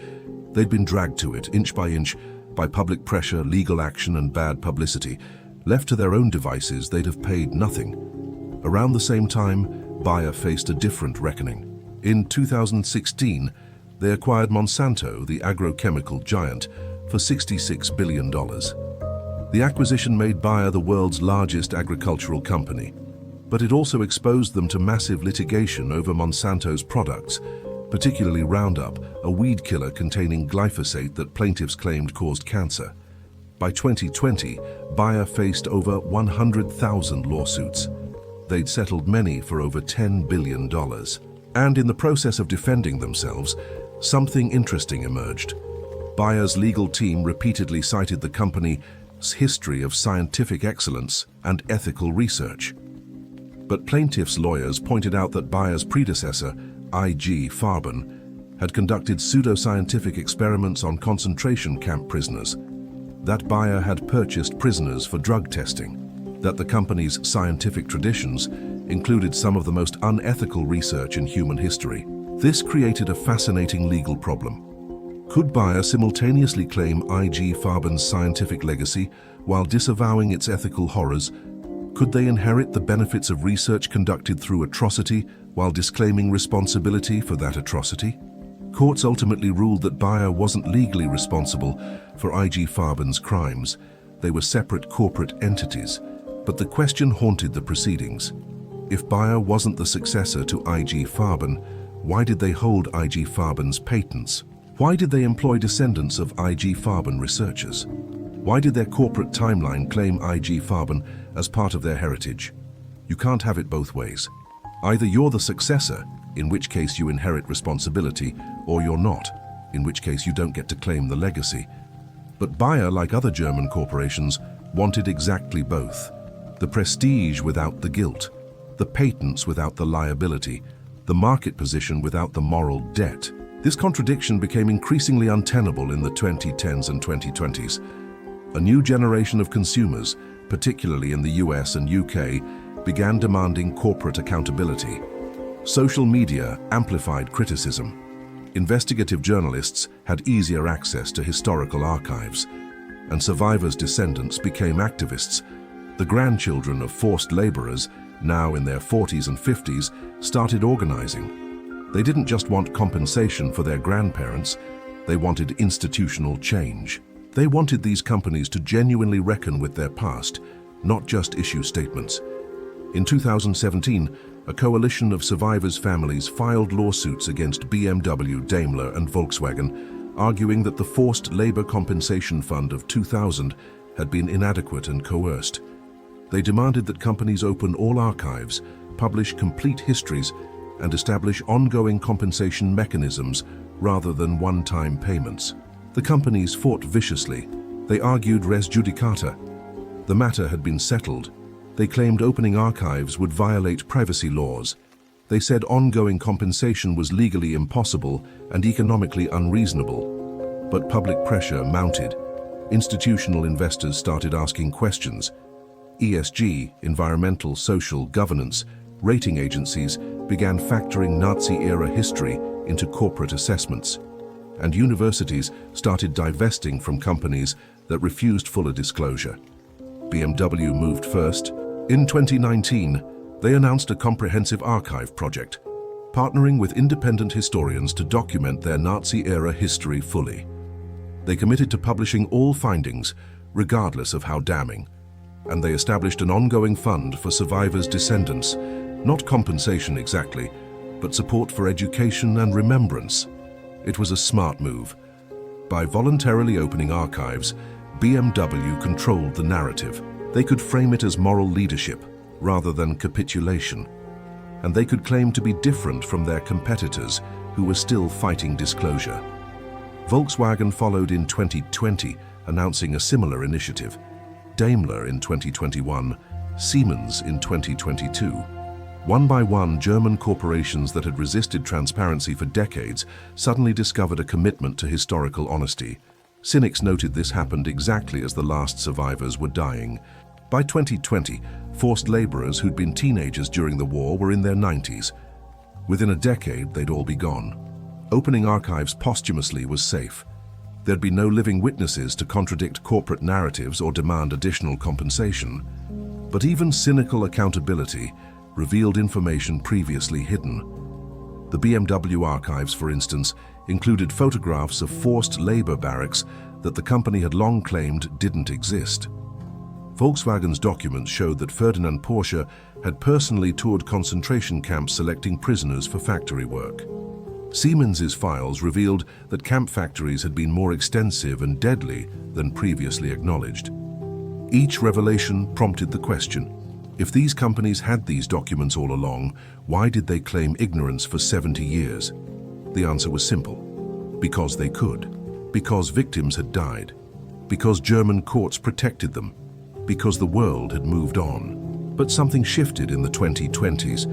They'd been dragged to it, inch by public pressure, legal action, and bad publicity. Left to their own devices, they'd have paid nothing. Around the same time, Bayer faced a different reckoning. In 2016, they acquired Monsanto, the agrochemical giant, for $66 billion. The acquisition made Bayer the world's largest agricultural company, but it also exposed them to massive litigation over Monsanto's products, particularly Roundup, a weed killer containing glyphosate that plaintiffs claimed caused cancer. By 2020, Bayer faced over 100,000 lawsuits. They'd settled many for over $10 billion. And in the process of defending themselves, something interesting emerged. Bayer's legal team repeatedly cited the company's history of scientific excellence and ethical research. But plaintiffs' lawyers pointed out that Bayer's predecessor, IG Farben, had conducted pseudoscientific experiments on concentration camp prisoners, that Bayer had purchased prisoners for drug testing, that the company's scientific traditions included some of the most unethical research in human history. This created a fascinating legal problem. Could Bayer simultaneously claim IG Farben's scientific legacy while disavowing its ethical horrors? Could they inherit the benefits of research conducted through atrocity while disclaiming responsibility for that atrocity? Courts ultimately ruled that Bayer wasn't legally responsible for IG Farben's crimes. They were separate corporate entities. But the question haunted the proceedings. If Bayer wasn't the successor to IG Farben, why did they hold IG Farben's patents? Why did they employ descendants of IG Farben researchers? Why did their corporate timeline claim IG Farben as part of their heritage? You can't have it both ways. Either you're the successor, in which case you inherit responsibility, or you're not, in which case you don't get to claim the legacy. But Bayer, like other German corporations, wanted exactly both. The prestige without the guilt, the patents without the liability, the market position without the moral debt. This contradiction became increasingly untenable in the 2010s and 2020s. A new generation of consumers, particularly in the US and UK, began demanding corporate accountability. Social media amplified criticism. Investigative journalists had easier access to historical archives, and survivors' descendants became activists. The grandchildren of forced laborers, now in their 40s and 50s, started organizing. They didn't just want compensation for their grandparents, they wanted institutional change. They wanted these companies to genuinely reckon with their past, not just issue statements. In 2017, a coalition of survivors' families filed lawsuits against BMW, Daimler, and Volkswagen, arguing that the forced labor compensation fund of 2000 had been inadequate and coerced. They demanded that companies open all archives, publish complete histories, and establish ongoing compensation mechanisms rather than one-time payments. The companies fought viciously. They argued res judicata. The matter had been settled. They claimed opening archives would violate privacy laws. They said ongoing compensation was legally impossible and economically unreasonable. But public pressure mounted. Institutional investors started asking questions. ESG, environmental, social, governance, rating agencies began factoring Nazi-era history into corporate assessments, and universities started divesting from companies that refused fuller disclosure. BMW moved first. In 2019, they announced a comprehensive archive project, partnering with independent historians to document their Nazi-era history fully. They committed to publishing all findings, regardless of how damning, and they established an ongoing fund for survivors' descendants, not compensation exactly, but support for education and remembrance. It was a smart move. By voluntarily opening archives, BMW controlled the narrative. They could frame it as moral leadership rather than capitulation, and they could claim to be different from their competitors who were still fighting disclosure. Volkswagen followed in 2020, announcing a similar initiative. Daimler in 2021, Siemens in 2022. One by one, German corporations that had resisted transparency for decades suddenly discovered a commitment to historical honesty. Cynics noted this happened exactly as the last survivors were dying. By 2020, forced laborers who'd been teenagers during the war were in their 90s. Within a decade, they'd all be gone. Opening archives posthumously was safe. There'd be no living witnesses to contradict corporate narratives or demand additional compensation. But even cynical accountability revealed information previously hidden. The BMW archives, for instance, included photographs of forced labor barracks that the company had long claimed didn't exist. Volkswagen's documents showed that Ferdinand Porsche had personally toured concentration camps selecting prisoners for factory work. Siemens's files revealed that camp factories had been more extensive and deadly than previously acknowledged. Each revelation prompted the question, if these companies had these documents all along, why did they claim ignorance for 70 years? The answer was simple. Because they could. Because victims had died. Because German courts protected them. Because the world had moved on. But something shifted in the 2020s.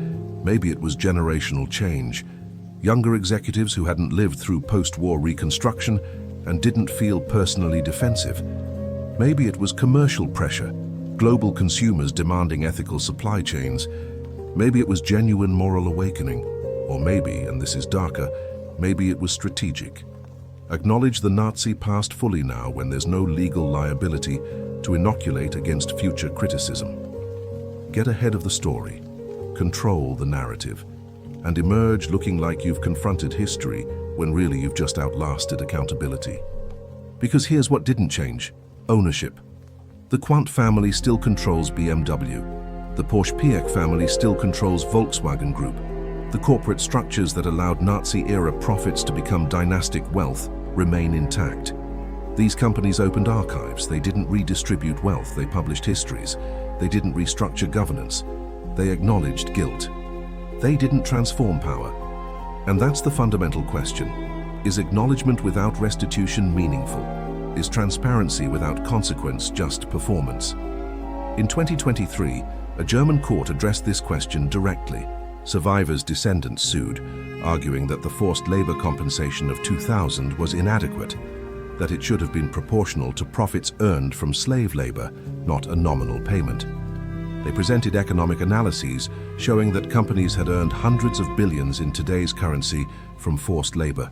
Maybe it was generational change. Younger executives who hadn't lived through post-war reconstruction and didn't feel personally defensive. Maybe it was commercial pressure, global consumers demanding ethical supply chains. Maybe it was genuine moral awakening. Or maybe, and this is darker, maybe it was strategic. Acknowledge the Nazi past fully now when there's no legal liability to inoculate against future criticism. Get ahead of the story, control the narrative, and emerge looking like you've confronted history when really you've just outlasted accountability. Because here's what didn't change: ownership. The Quandt family still controls BMW. The Porsche-Piech family still controls Volkswagen Group. The corporate structures that allowed Nazi-era profits to become dynastic wealth remain intact. These companies opened archives. They didn't redistribute wealth. They published histories. They didn't restructure governance. They acknowledged guilt. They didn't transform power. And that's the fundamental question. Is acknowledgement without restitution meaningful? Is transparency without consequence just performance? In 2023, a German court addressed this question directly. Survivors' descendants sued, arguing that the forced labor compensation of 2000 was inadequate, that it should have been proportional to profits earned from slave labor, not a nominal payment. They presented economic analyses showing that companies had earned hundreds of billions in today's currency from forced labor.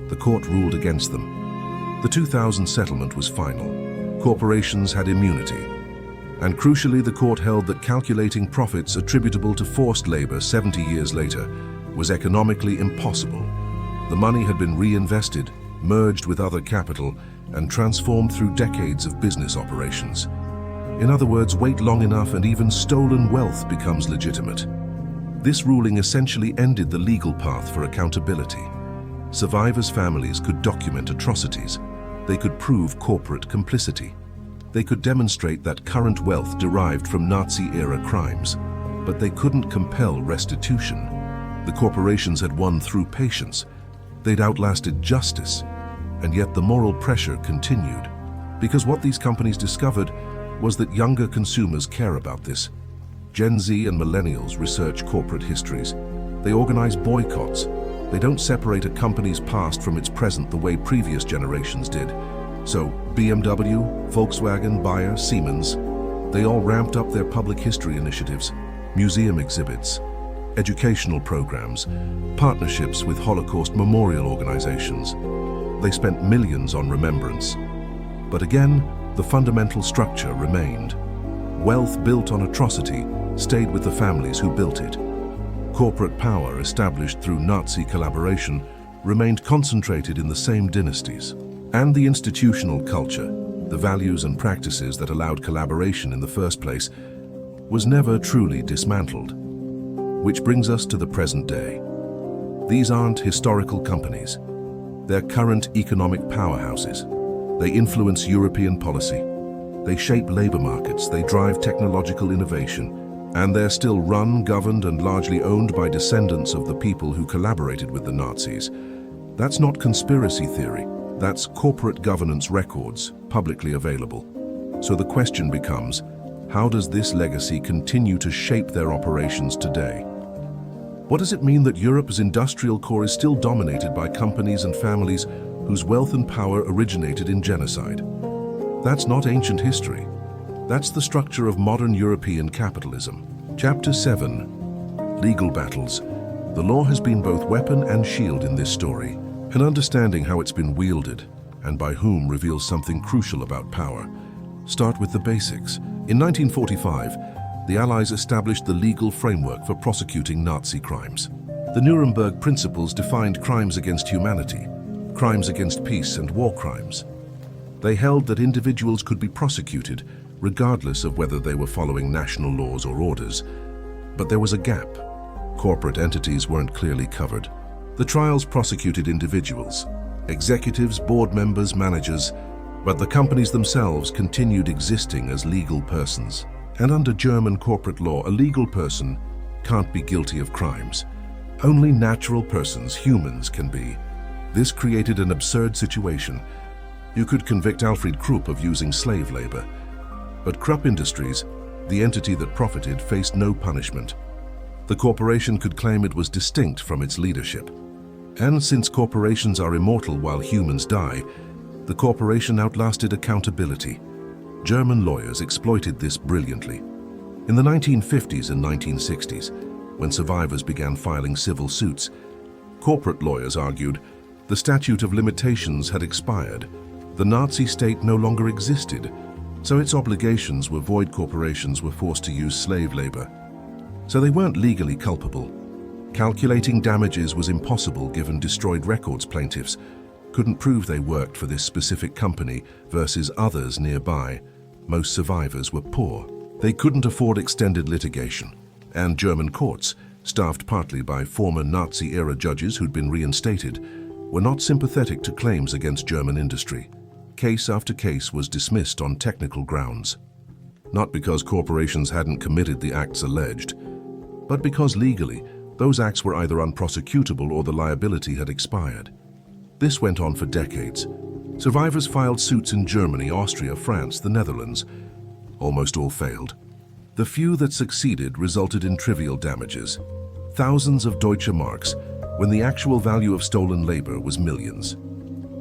The court ruled against them. The 2000 settlement was final. Corporations had immunity. And crucially, the court held that calculating profits attributable to forced labor 70 years later was economically impossible. The money had been reinvested, merged with other capital, and transformed through decades of business operations. In other words, wait long enough and even stolen wealth becomes legitimate. This ruling essentially ended the legal path for accountability. Survivors' families could document atrocities. They could prove corporate complicity. They could demonstrate that current wealth derived from Nazi-era crimes. But they couldn't compel restitution. The corporations had won through patience. They'd outlasted justice. And yet the moral pressure continued. Because what these companies discovered was that younger consumers care about this. Gen Z and millennials research corporate histories. They organize boycotts. They don't separate a company's past from its present the way previous generations did. So BMW, Volkswagen, Bayer, Siemens, they all ramped up their public history initiatives. museum exhibits, educational programs, partnerships with Holocaust memorial organizations. They spent millions on remembrance. But again, the fundamental structure remained. Wealth built on atrocity stayed with the families who built it. Corporate power established through Nazi collaboration remained concentrated in the same dynasties. And the institutional culture, the values and practices that allowed collaboration in the first place, was never truly dismantled. Which brings us to the present day. These aren't historical companies. They're current economic powerhouses. They influence European policy. They shape labor markets, they drive technological innovation, and they're still run, governed, and largely owned by descendants of the people who collaborated with the Nazis. That's not conspiracy theory. That's corporate governance records, publicly available. So the question becomes, how does this legacy continue to shape their operations today? What does it mean that Europe's industrial core is still dominated by companies and families whose wealth and power originated in genocide? That's not ancient history. That's the structure of modern European capitalism. Chapter 7. Legal battles. The law has been both weapon and shield in this story, and understanding how it's been wielded and by whom reveals something crucial about power. Start with the basics. In 1945, the Allies established the legal framework for prosecuting Nazi crimes. The Nuremberg Principles defined crimes against humanity, crimes against peace, and war crimes. They held that individuals could be prosecuted regardless of whether they were following national laws or orders. But there was a gap. Corporate entities weren't clearly covered. The trials prosecuted individuals, executives, board members, managers, but the companies themselves continued existing as legal persons. And under German corporate law, a legal person can't be guilty of crimes. Only natural persons, humans, can be. This created an absurd situation. You could convict Alfred Krupp of using slave labor. But Krupp Industries, the entity that profited, faced no punishment. The corporation could claim it was distinct from its leadership. And since corporations are immortal while humans die, the corporation outlasted accountability. German lawyers exploited this brilliantly. In the 1950s and 1960s, when survivors began filing civil suits, corporate lawyers argued the statute of limitations had expired. The Nazi state no longer existed, so its obligations were void. Corporations were forced to use slave labor. So they weren't legally culpable. Calculating damages was impossible given destroyed records. Plaintiffs couldn't prove they worked for this specific company versus others nearby. Most survivors were poor. They couldn't afford extended litigation. And German courts, staffed partly by former Nazi-era judges who'd been reinstated, were not sympathetic to claims against German industry. Case after case was dismissed on technical grounds. Not because corporations hadn't committed the acts alleged, but because legally, those acts were either unprosecutable or the liability had expired. This went on for decades. Survivors filed suits in Germany, Austria, France, the Netherlands. Almost all failed. The few that succeeded resulted in trivial damages, thousands of Deutsche Marks, when the actual value of stolen labor was millions.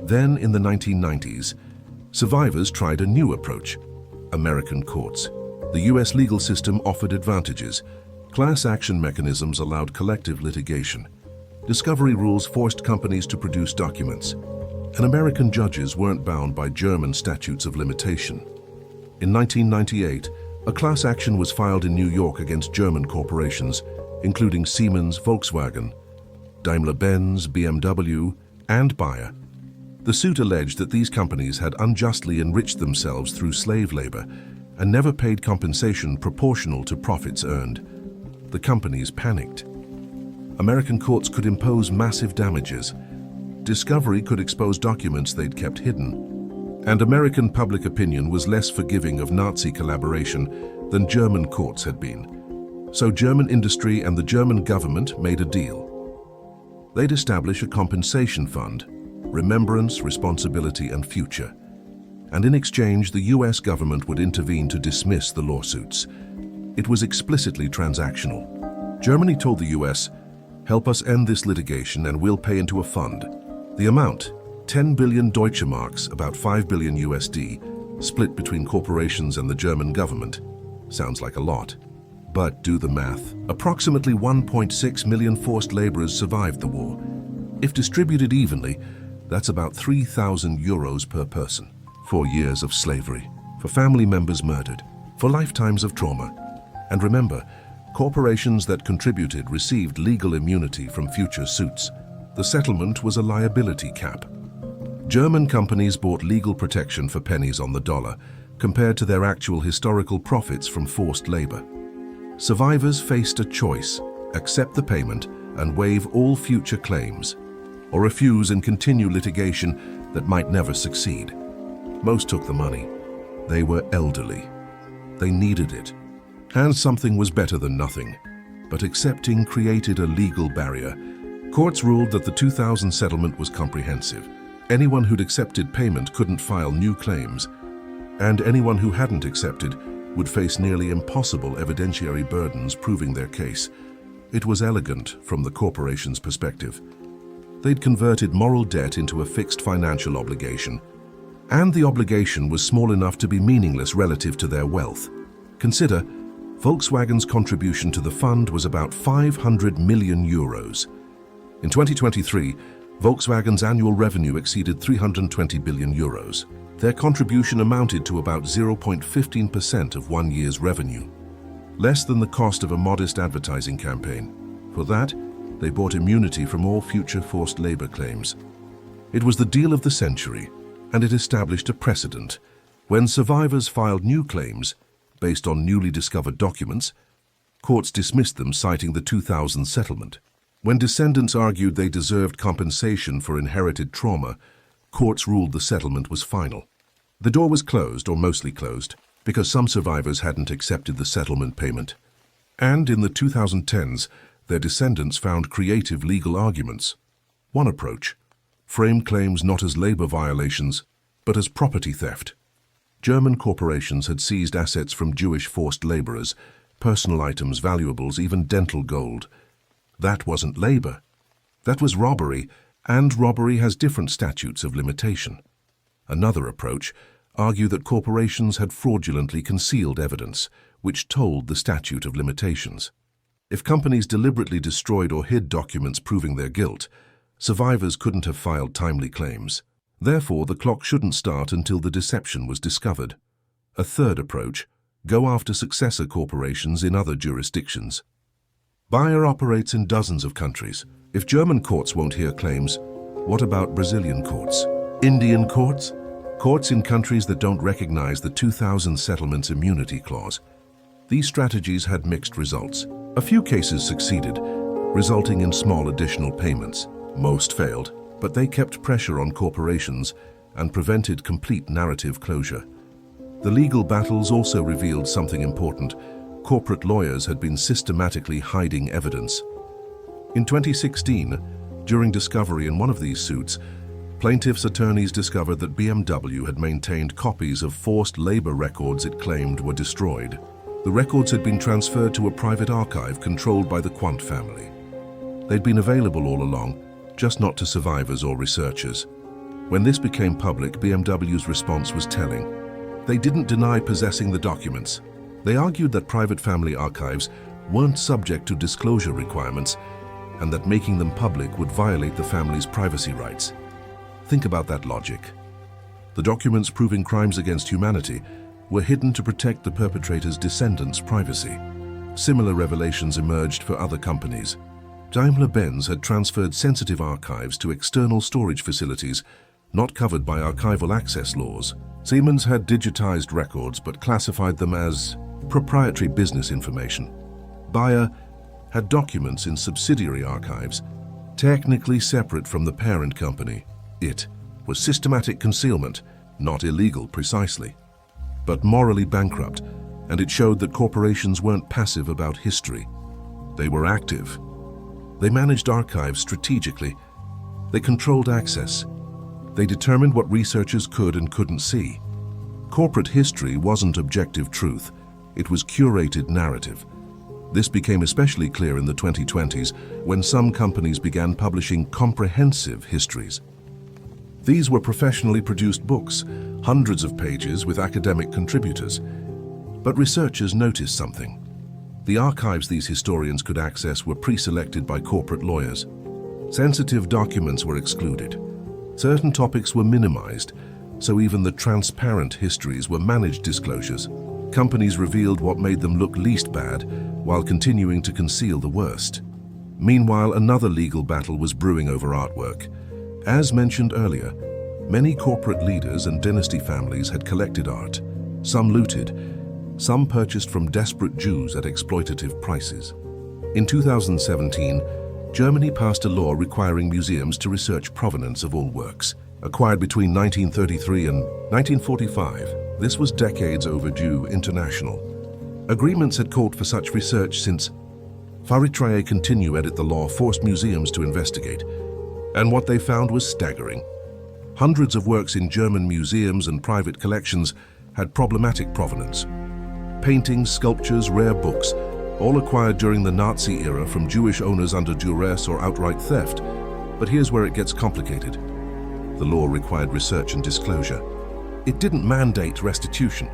Then, in the 1990s, survivors tried a new approach: American courts. The US legal system offered advantages. Class action mechanisms allowed collective litigation. Discovery rules forced companies to produce documents. And American judges weren't bound by German statutes of limitation. In 1998, a class action was filed in New York against German corporations, including Siemens, Volkswagen, Daimler-Benz, BMW, and Bayer. The suit alleged that these companies had unjustly enriched themselves through slave labor and never paid compensation proportional to profits earned. The companies panicked. American courts could impose massive damages. Discovery could expose documents they'd kept hidden. And American public opinion was less forgiving of Nazi collaboration than German courts had been. So German industry and the German government made a deal. They'd establish a compensation fund, remembrance, responsibility, and future. And in exchange, the US government would intervene to dismiss the lawsuits. It was explicitly transactional. Germany told the US, "Help us end this litigation and we'll pay into a fund." The amount, 10 billion Deutsche Marks, about 5 billion USD, split between corporations and the German government. Sounds like a lot. But do the math. Approximately 1.6 million forced laborers survived the war. If distributed evenly, that's about 3,000 euros per person. 4 years of slavery, for family members murdered, for lifetimes of trauma. And remember, corporations that contributed received legal immunity from future suits. The settlement was a liability cap. German companies bought legal protection for pennies on the dollar, compared to their actual historical profits from forced labor. Survivors faced a choice: accept the payment and waive all future claims, or refuse and continue litigation that might never succeed. Most took the money. They were elderly. They needed it. And something was better than nothing. But accepting created a legal barrier. Courts ruled that the 2000 settlement was comprehensive. Anyone who'd accepted payment couldn't file new claims, and anyone who hadn't accepted would face nearly impossible evidentiary burdens proving their case. It was elegant from the corporation's perspective. They'd converted moral debt into a fixed financial obligation, and the obligation was small enough to be meaningless relative to their wealth. Consider, Volkswagen's contribution to the fund was about 500 million euros. In 2023, Volkswagen's annual revenue exceeded 320 billion euros. Their contribution amounted to about 0.15% of 1 year's revenue, less than the cost of a modest advertising campaign. For that, they bought immunity from all future forced labor claims. It was the deal of the century, and it established a precedent. When survivors filed new claims, based on newly discovered documents, courts dismissed them, citing the 2000 settlement. When descendants argued they deserved compensation for inherited trauma, courts ruled the settlement was final. The door was closed, or mostly closed, because some survivors hadn't accepted the settlement payment. And in the 2010s, their descendants found creative legal arguments. One approach: frame claims not as labor violations, but as property theft. German corporations had seized assets from Jewish forced laborers, personal items, valuables, even dental gold. That wasn't labor. That was robbery, and robbery has different statutes of limitation. Another approach: argue that corporations had fraudulently concealed evidence, which told the statute of limitations. If companies deliberately destroyed or hid documents proving their guilt, survivors couldn't have filed timely claims. Therefore, the clock shouldn't start until the deception was discovered. A third approach: go after successor corporations in other jurisdictions. Bayer operates in dozens of countries. If German courts won't hear claims, what about Brazilian courts? Indian courts? Courts in countries that don't recognize the 2000 settlement's immunity clause. These strategies had mixed results. A few cases succeeded, resulting in small additional payments. Most failed, but they kept pressure on corporations and prevented complete narrative closure. The legal battles also revealed something important. Corporate lawyers had been systematically hiding evidence. In 2016, during discovery in one of these suits, plaintiffs' attorneys discovered that BMW had maintained copies of forced labor records it claimed were destroyed. The records had been transferred to a private archive controlled by the Quandt family. They'd been available all along, just not to survivors or researchers. When this became public, BMW's response was telling. They didn't deny possessing the documents. They argued that private family archives weren't subject to disclosure requirements, and that making them public would violate the family's privacy rights. Think about that logic. The documents proving crimes against humanity were hidden to protect the perpetrator's descendants' privacy. Similar revelations emerged for other companies. Daimler-Benz had transferred sensitive archives to external storage facilities not covered by archival access laws. Siemens had digitized records but classified them as proprietary business information. Bayer had documents in subsidiary archives, technically separate from the parent company. It was systematic concealment, not illegal precisely, but morally bankrupt, and it showed that corporations weren't passive about history. They were active. They managed archives strategically. They controlled access. They determined what researchers could and couldn't see. Corporate history wasn't objective truth. It was curated narrative. This became especially clear in the 2020s when some companies began publishing comprehensive histories. These were professionally produced books, hundreds of pages with academic contributors. But researchers noticed something. The archives these historians could access were pre-selected by corporate lawyers. Sensitive documents were excluded. Certain topics were minimized, so even the transparent histories were managed disclosures. Companies revealed what made them look least bad, while continuing to conceal the worst. Meanwhile, another legal battle was brewing over artwork. As mentioned earlier, many corporate leaders and dynasty families had collected art. Some looted, some purchased from desperate Jews at exploitative prices. In 2017, Germany passed a law requiring museums to research provenance of all works acquired between 1933 and 1945. This was decades overdue international. Agreements had called for such research since Faritrae continue edit the law forced museums to investigate, and what they found was staggering. Hundreds of works in German museums and private collections had problematic provenance. Paintings, sculptures, rare books, all acquired during the Nazi era from Jewish owners under duress or outright theft. But here's where it gets complicated. The law required research and disclosure. It didn't mandate restitution.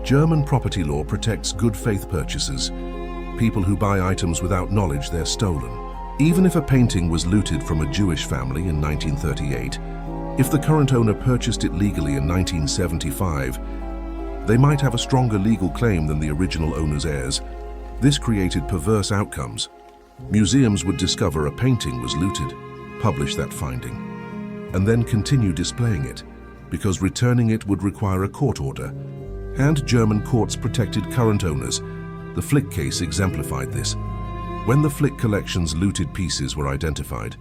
German property law protects good faith purchasers, people who buy items without knowledge they're stolen. Even if a painting was looted from a Jewish family in 1938, if the current owner purchased it legally in 1975, they might have a stronger legal claim than the original owner's heirs. This created perverse outcomes. Museums would discover a painting was looted, publish that finding, and then continue displaying it, because returning it would require a court order. And German courts protected current owners. The Flick case exemplified this. When the Flick collection's looted pieces were identified,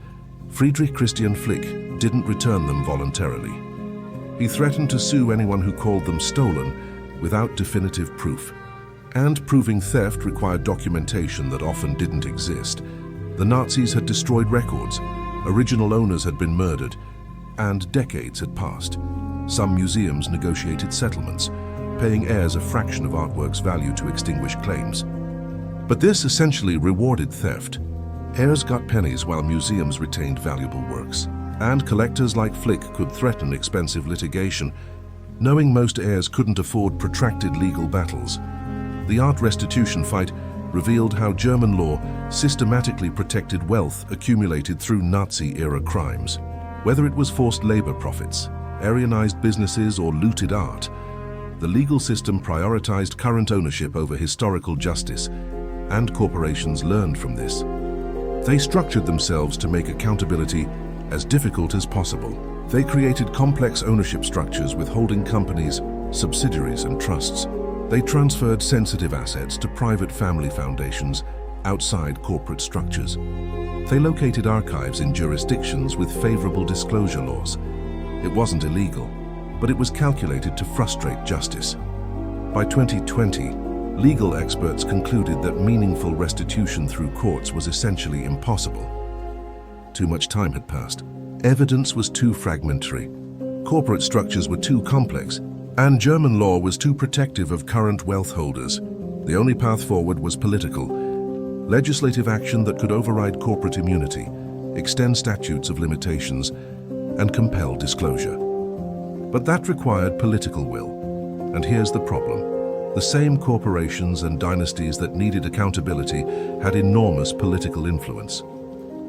Friedrich Christian Flick didn't return them voluntarily. He threatened to sue anyone who called them stolen without definitive proof. And proving theft required documentation that often didn't exist. The Nazis had destroyed records, original owners had been murdered, and decades had passed. Some museums negotiated settlements, paying heirs a fraction of artwork's value to extinguish claims. But this essentially rewarded theft. Heirs got pennies while museums retained valuable works, and collectors like Flick could threaten expensive litigation, knowing most heirs couldn't afford protracted legal battles. The art restitution fight revealed how German law systematically protected wealth accumulated through Nazi-era crimes. Whether it was forced labor profits, Aryanized businesses, or looted art, the legal system prioritized current ownership over historical justice, and corporations learned from this. They structured themselves to make accountability as difficult as possible. They created complex ownership structures with holding companies, subsidiaries, and trusts. They transferred sensitive assets to private family foundations outside corporate structures. They located archives in jurisdictions with favorable disclosure laws. It wasn't illegal, but it was calculated to frustrate justice. By 2020, legal experts concluded that meaningful restitution through courts was essentially impossible. Too much time had passed. Evidence was too fragmentary. Corporate structures were too complex, and German law was too protective of current wealth holders. The only path forward was political. Legislative action that could override corporate immunity, extend statutes of limitations, and compel disclosure. But that required political will. And here's the problem. The same corporations and dynasties that needed accountability had enormous political influence.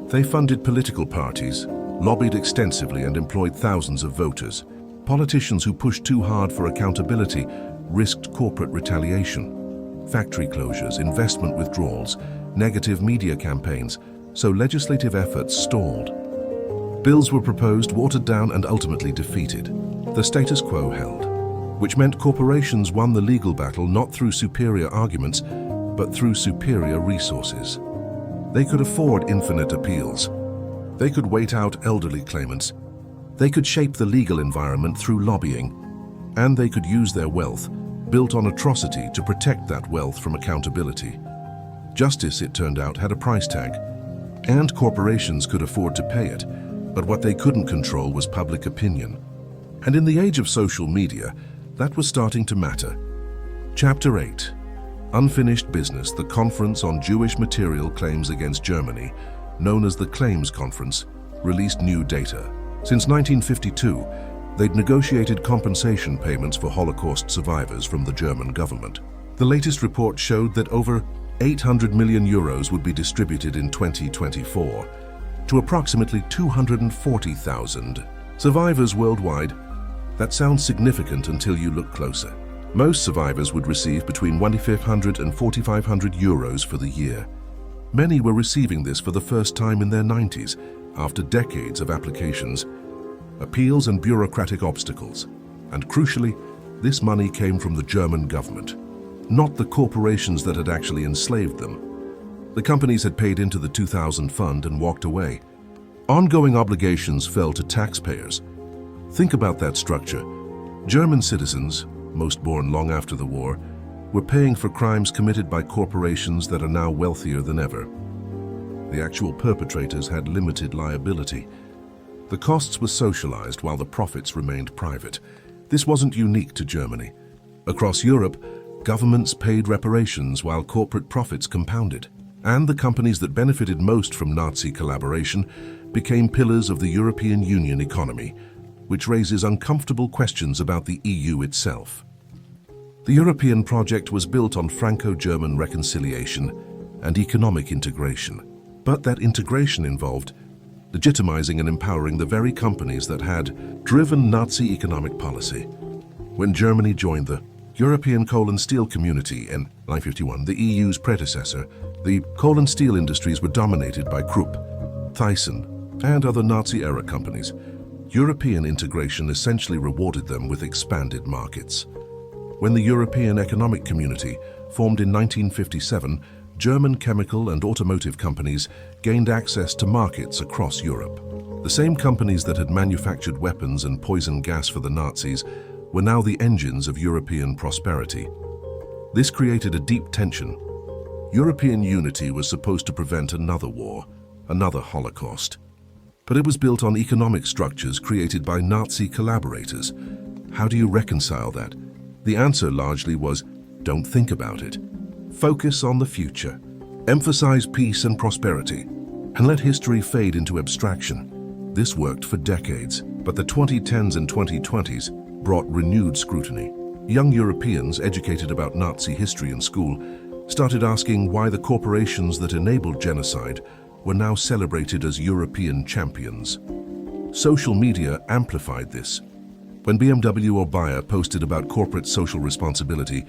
They funded political parties, lobbied extensively, and employed thousands of voters. Politicians who pushed too hard for accountability risked corporate retaliation, factory closures, investment withdrawals, negative media campaigns, so legislative efforts stalled. Bills were proposed, watered down, and ultimately defeated. The status quo held, which meant corporations won the legal battle not through superior arguments, but through superior resources. They could afford infinite appeals. They could wait out elderly claimants. They could shape the legal environment through lobbying, and they could use their wealth, built on atrocity, to protect that wealth from accountability. Justice, it turned out, had a price tag, and corporations could afford to pay it, but what they couldn't control was public opinion. And in the age of social media, that was starting to matter. Chapter 8. Unfinished Business, the Conference on Jewish Material Claims Against Germany, known as the Claims Conference, released new data. Since 1952, they'd negotiated compensation payments for Holocaust survivors from the German government. The latest report showed that over 800 million euros would be distributed in 2024 to approximately 240,000 survivors worldwide. That sounds significant until you look closer. Most survivors would receive between 1,500 and 4,500 euros for the year. Many were receiving this for the first time in their 90s, after decades of applications, appeals and bureaucratic obstacles. And crucially, this money came from the German government, not the corporations that had actually enslaved them. The companies had paid into the 2000 fund and walked away. Ongoing obligations fell to taxpayers. Think about that structure. German citizens, most born long after the war, were paying for crimes committed by corporations that are now wealthier than ever. The actual perpetrators had limited liability. The costs were socialized while the profits remained private. This wasn't unique to Germany. Across Europe, governments paid reparations while corporate profits compounded. And the companies that benefited most from Nazi collaboration became pillars of the European Union economy, which raises uncomfortable questions about the EU itself. The European project was built on Franco-German reconciliation and economic integration. But that integration involved legitimizing and empowering the very companies that had driven Nazi economic policy. When Germany joined the European Coal and Steel Community in 1951, the EU's predecessor, the coal and steel industries were dominated by Krupp, Thyssen, and other Nazi-era companies. European integration essentially rewarded them with expanded markets. When the European Economic Community formed in 1957, German chemical and automotive companies gained access to markets across Europe. The same companies that had manufactured weapons and poison gas for the Nazis were now the engines of European prosperity. This created a deep tension. European unity was supposed to prevent another war, another Holocaust. But it was built on economic structures created by Nazi collaborators. How do you reconcile that? The answer largely was, don't think about it. Focus on the future. Emphasize peace and prosperity, and let history fade into abstraction. This worked for decades, but the 2010s and 2020s brought renewed scrutiny. Young Europeans educated about Nazi history in school started asking why the corporations that enabled genocide were now celebrated as European champions. Social media amplified this. When BMW or Bayer posted about corporate social responsibility,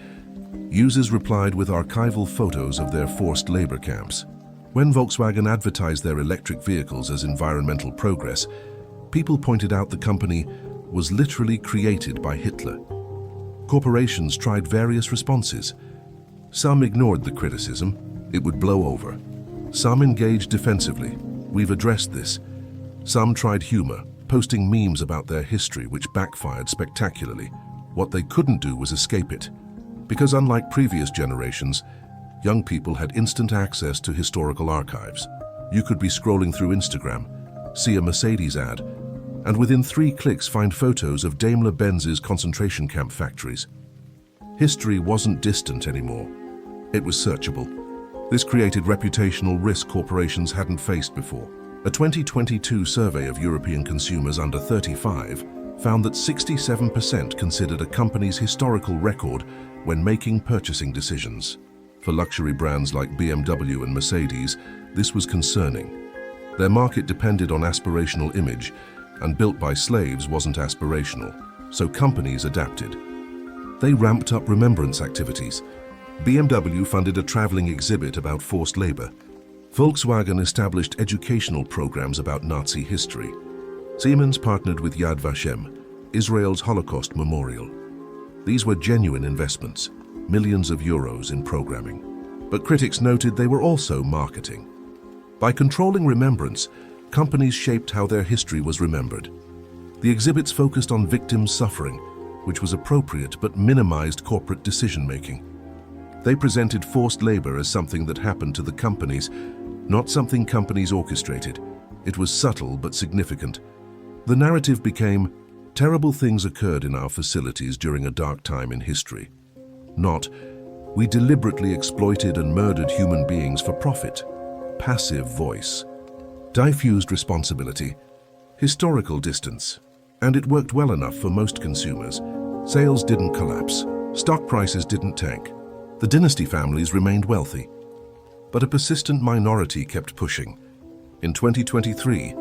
users replied with archival photos of their forced labor camps. When Volkswagen advertised their electric vehicles as environmental progress, people pointed out the company was literally created by Hitler. Corporations tried various responses. Some ignored the criticism, it would blow over. Some engaged defensively, we've addressed this. Some tried humor, posting memes about their history which backfired spectacularly. What they couldn't do was escape it. Because unlike previous generations, young people had instant access to historical archives. You could be scrolling through Instagram, see a Mercedes ad, and within 3 clicks find photos of Daimler-Benz's concentration camp factories. History wasn't distant anymore. It was searchable. This created reputational risk corporations hadn't faced before. A 2022 survey of European consumers under 35 found that 67% considered a company's historical record when making purchasing decisions. For luxury brands like BMW and Mercedes, this was concerning. Their market depended on aspirational image, and built by slaves wasn't aspirational, so companies adapted. They ramped up remembrance activities. BMW funded a traveling exhibit about forced labor. Volkswagen established educational programs about Nazi history. Siemens partnered with Yad Vashem, Israel's Holocaust memorial. These were genuine investments, millions of euros in programming. But critics noted they were also marketing. By controlling remembrance, companies shaped how their history was remembered. The exhibits focused on victims' suffering, which was appropriate but minimized corporate decision-making. They presented forced labor as something that happened to the companies, not something companies orchestrated. It was subtle but significant. The narrative became, terrible things occurred in our facilities during a dark time in history. Not, we deliberately exploited and murdered human beings for profit. Passive voice. Diffused responsibility. Historical distance. And it worked well enough for most consumers. Sales didn't collapse. Stock prices didn't tank. The dynasty families remained wealthy. But a persistent minority kept pushing. In 2023,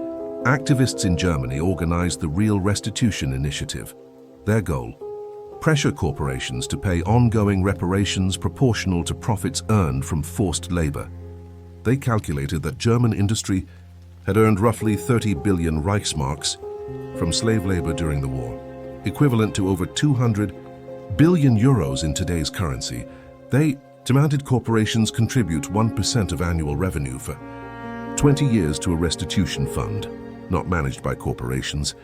activists in Germany organized the Real Restitution Initiative. Their goal: pressure corporations to pay ongoing reparations proportional to profits earned from forced labor. They calculated that German industry had earned roughly 30 billion Reichsmarks from slave labor during the war, equivalent to over 200 billion euros in today's currency. They demanded corporations contribute 1% of annual revenue for 20 years to a restitution fund, not managed by corporations,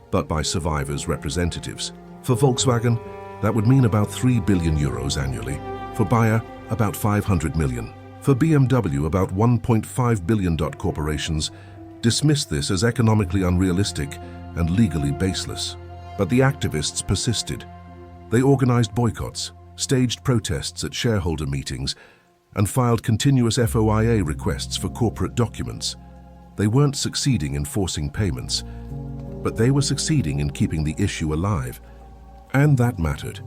but by survivors' representatives. For Volkswagen, that would mean about 3 billion euros annually. For Bayer, about 500 million. For BMW, about 1.5 billion. Corporations dismissed this as economically unrealistic and legally baseless. But the activists persisted. They organized boycotts, staged protests at shareholder meetings, and filed continuous FOIA requests for corporate documents. They weren't succeeding in forcing payments, but they were succeeding in keeping the issue alive. And that mattered,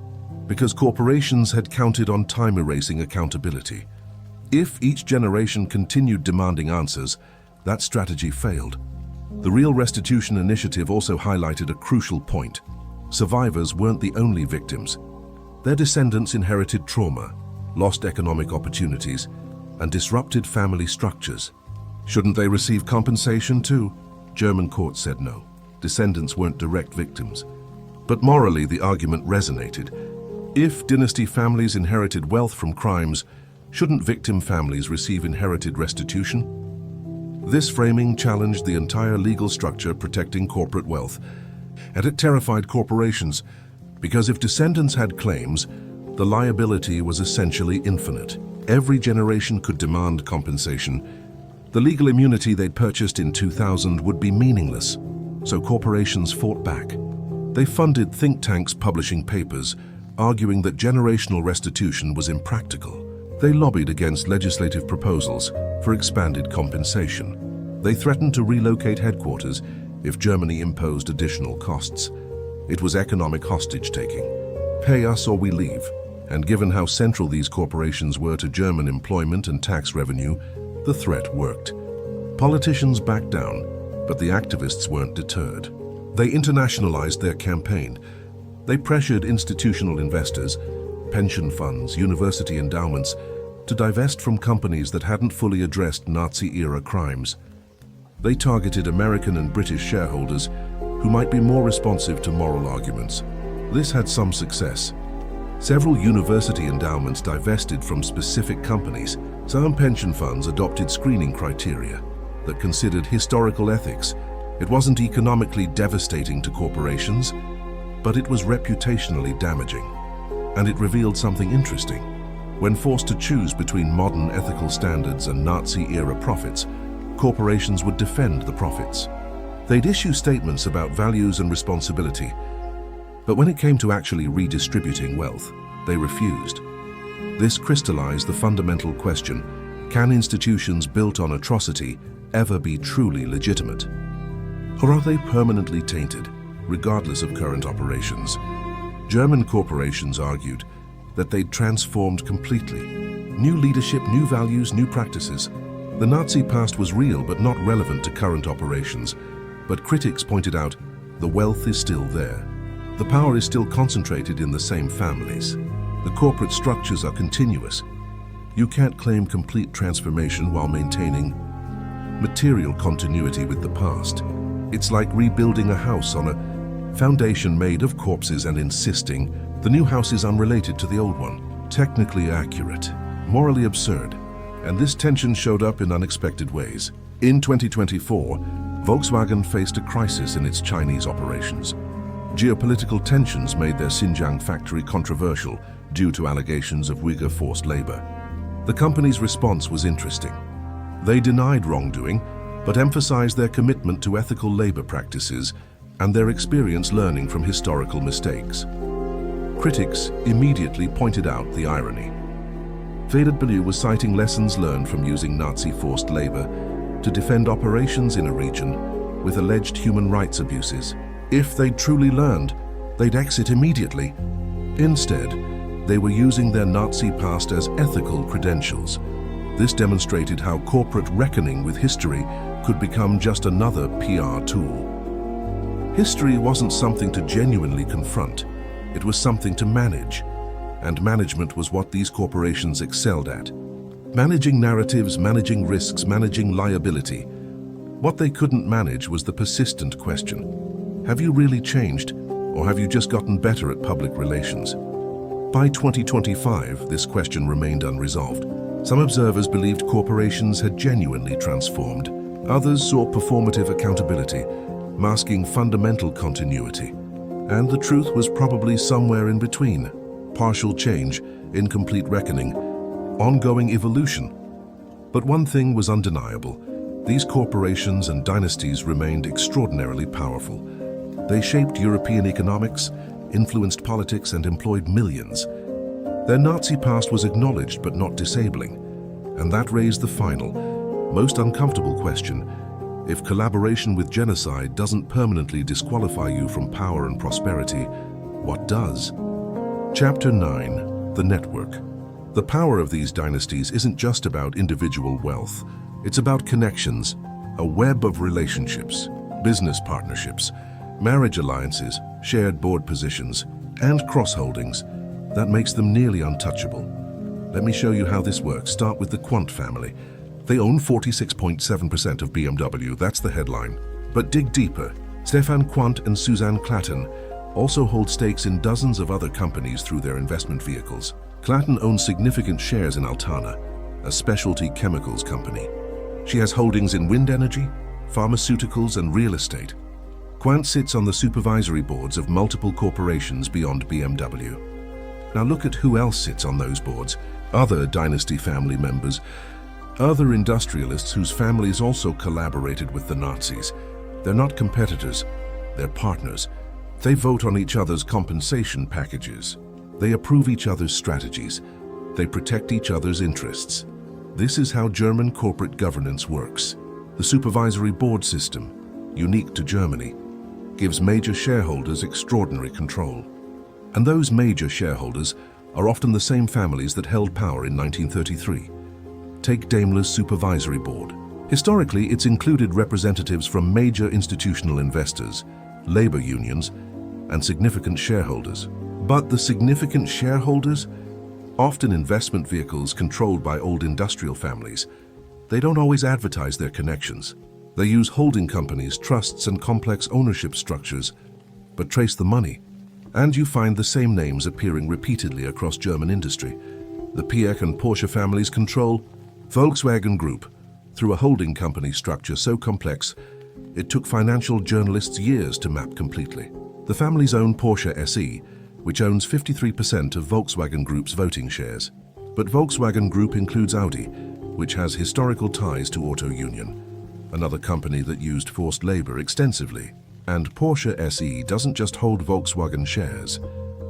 because corporations had counted on time-erasing accountability. If each generation continued demanding answers, that strategy failed. The Real Restitution Initiative also highlighted a crucial point. Survivors weren't the only victims. Their descendants inherited trauma, lost economic opportunities, and disrupted family structures. Shouldn't they receive compensation too? German courts said no. Descendants weren't direct victims. But morally, the argument resonated. If dynasty families inherited wealth from crimes, shouldn't victim families receive inherited restitution? This framing challenged the entire legal structure protecting corporate wealth, and it terrified corporations, because if descendants had claims, the liability was essentially infinite. Every generation could demand compensation. The legal immunity they'd purchased in 2000 would be meaningless, so corporations fought back. They funded think tanks publishing papers, arguing that generational restitution was impractical. They lobbied against legislative proposals for expanded compensation. They threatened to relocate headquarters if Germany imposed additional costs. It was economic hostage-taking. Pay us or we leave. And given how central these corporations were to German employment and tax revenue, the threat worked. Politicians backed down, but the activists weren't deterred. They internationalized their campaign. They pressured institutional investors, pension funds, university endowments, to divest from companies that hadn't fully addressed Nazi-era crimes. They targeted American and British shareholders who might be more responsive to moral arguments. This had some success. Several university endowments divested from specific companies. Some pension funds adopted screening criteria that considered historical ethics. It wasn't economically devastating to corporations, but it was reputationally damaging. And it revealed something interesting. When forced to choose between modern ethical standards and Nazi-era profits, corporations would defend the profits. They'd issue statements about values and responsibility, but when it came to actually redistributing wealth, they refused. This crystallized the fundamental question: can institutions built on atrocity ever be truly legitimate? Or are they permanently tainted, regardless of current operations? German corporations argued that they'd transformed completely. New leadership, new values, new practices. The Nazi past was real but not relevant to current operations. But critics pointed out, the wealth is still there. The power is still concentrated in the same families. The corporate structures are continuous. You can't claim complete transformation while maintaining material continuity with the past. It's like rebuilding a house on a foundation made of corpses and insisting the new house is unrelated to the old one. Technically accurate, morally absurd, and this tension showed up in unexpected ways. In 2024, Volkswagen faced a crisis in its Chinese operations. Geopolitical tensions made their Xinjiang factory controversial due to allegations of Uyghur forced labor. The company's response was interesting. They denied wrongdoing, but emphasized their commitment to ethical labor practices and their experience learning from historical mistakes. Critics immediately pointed out the irony. VW was citing lessons learned from using Nazi-forced labor to defend operations in a region with alleged human rights abuses. If they'd truly learned, they'd exit immediately. Instead, they were using their Nazi past as ethical credentials. This demonstrated how corporate reckoning with history could become just another PR tool. History wasn't something to genuinely confront, it was something to manage. And management was what these corporations excelled at. Managing narratives, managing risks, managing liability. What they couldn't manage was the persistent question: have you really changed, or have you just gotten better at public relations? By 2025, this question remained unresolved. Some observers believed corporations had genuinely transformed. Others saw performative accountability, masking fundamental continuity. And the truth was probably somewhere in between. Partial change, incomplete reckoning, ongoing evolution. But one thing was undeniable. These corporations and dynasties remained extraordinarily powerful. They shaped European economics, influenced politics, and employed millions. Their Nazi past was acknowledged but not disabling. And that raised the final, most uncomfortable question: if collaboration with genocide doesn't permanently disqualify you from power and prosperity, what does? Chapter 9: The Network. The power of these dynasties isn't just about individual wealth. It's about connections, a web of relationships, business partnerships, marriage alliances, shared board positions, and cross-holdings that makes them nearly untouchable. Let me show you how this works. Start with the Quandt family. They own 46.7% of BMW, that's the headline. But dig deeper. Stefan Quandt and Suzanne Klatten also hold stakes in dozens of other companies through their investment vehicles. Klatten owns significant shares in Altana, a specialty chemicals company. She has holdings in wind energy, pharmaceuticals, and real estate. Quandt sits on the supervisory boards of multiple corporations beyond BMW. Now look at who else sits on those boards. Other dynasty family members, other industrialists whose families also collaborated with the Nazis. They're not competitors, they're partners. They vote on each other's compensation packages. They approve each other's strategies. They protect each other's interests. This is how German corporate governance works. The supervisory board system, unique to Germany, gives major shareholders extraordinary control. And those major shareholders are often the same families that held power in 1933. Take Daimler's supervisory board. Historically, it's included representatives from major institutional investors, labor unions, and significant shareholders. But the significant shareholders, often investment vehicles controlled by old industrial families, they don't always advertise their connections. They use holding companies, trusts, and complex ownership structures, but trace the money. And you find the same names appearing repeatedly across German industry. The Piech and Porsche families control Volkswagen Group through a holding company structure so complex, it took financial journalists years to map completely. The families own Porsche SE, which owns 53% of Volkswagen Group's voting shares. But Volkswagen Group includes Audi, which has historical ties to Auto Union, another company that used forced labor extensively. And Porsche SE doesn't just hold Volkswagen shares.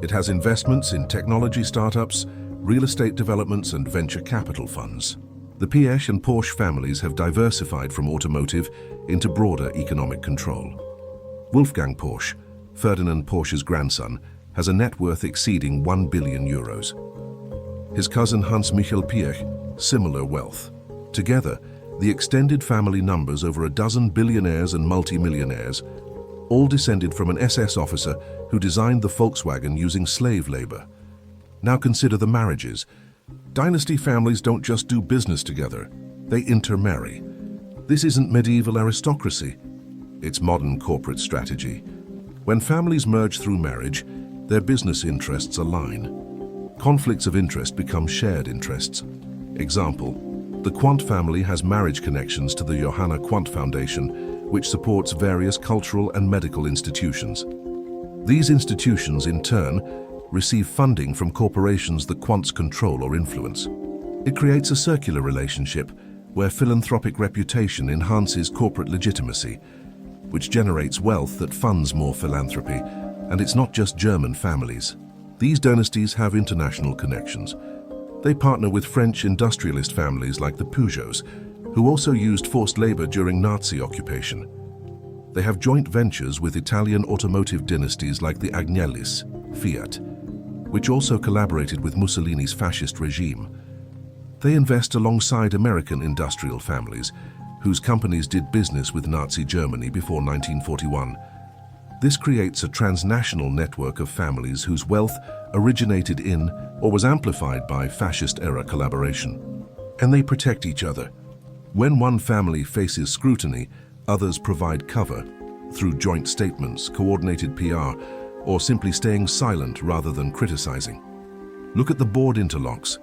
It has investments in technology startups, real estate developments, and venture capital funds. The Piech and Porsche families have diversified from automotive into broader economic control. Wolfgang Porsche, Ferdinand Porsche's grandson, has a net worth exceeding 1 billion euros. His cousin Hans-Michael Piech, similar wealth. Together, the extended family numbers over a dozen billionaires and multimillionaires, all descended from an SS officer who designed the Volkswagen using slave labor. Now consider the marriages. Dynasty families don't just do business together, they intermarry. This isn't medieval aristocracy, it's modern corporate strategy. When families merge through marriage, their business interests align. Conflicts of interest become shared interests. Example, the Quandt family has marriage connections to the Johanna Quandt Foundation, which supports various cultural and medical institutions. These institutions, in turn, receive funding from corporations the Quandts control or influence. It creates a circular relationship where philanthropic reputation enhances corporate legitimacy, which generates wealth that funds more philanthropy. And it's not just German families. These dynasties have international connections. They partner with French industrialist families like the Peugeots, who also used forced labor during Nazi occupation. They have joint ventures with Italian automotive dynasties like the Agnellis, Fiat, which also collaborated with Mussolini's fascist regime. They invest alongside American industrial families, whose companies did business with Nazi Germany before 1941. This creates a transnational network of families whose wealth originated in or was amplified by fascist-era collaboration. And they protect each other. When one family faces scrutiny, others provide cover through joint statements, coordinated PR, or simply staying silent rather than criticizing. Look at the board interlocks.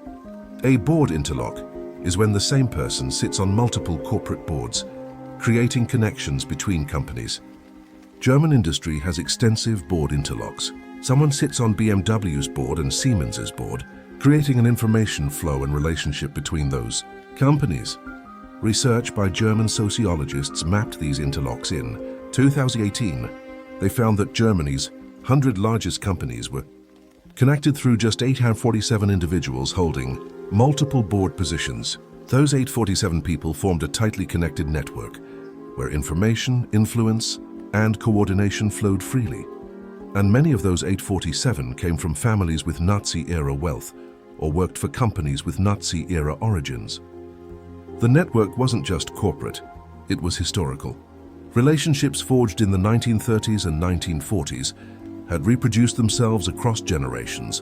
A board interlock is when the same person sits on multiple corporate boards, creating connections between companies. German industry has extensive board interlocks. Someone sits on BMW's board and Siemens's board, creating an information flow and relationship between those companies. Research by German sociologists mapped these interlocks in 2018. They found that Germany's 100 largest companies were connected through just 847 individuals holding multiple board positions. Those 847 people formed a tightly connected network where information, influence, and coordination flowed freely. And many of those 847 came from families with Nazi-era wealth or worked for companies with Nazi-era origins. The network wasn't just corporate, it was historical. Relationships forged in the 1930s and 1940s had reproduced themselves across generations.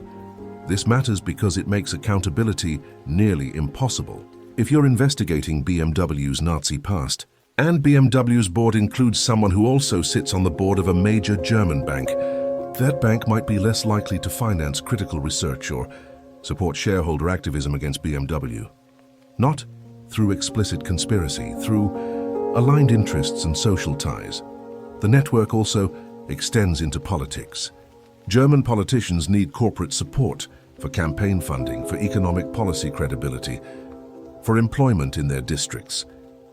This matters because it makes accountability nearly impossible. If you're investigating BMW's Nazi past, and BMW's board includes someone who also sits on the board of a major German bank, that bank might be less likely to finance critical research or support shareholder activism against BMW. Not through explicit conspiracy, through aligned interests and social ties. The network also extends into politics. German politicians need corporate support for campaign funding, for economic policy credibility, for employment in their districts.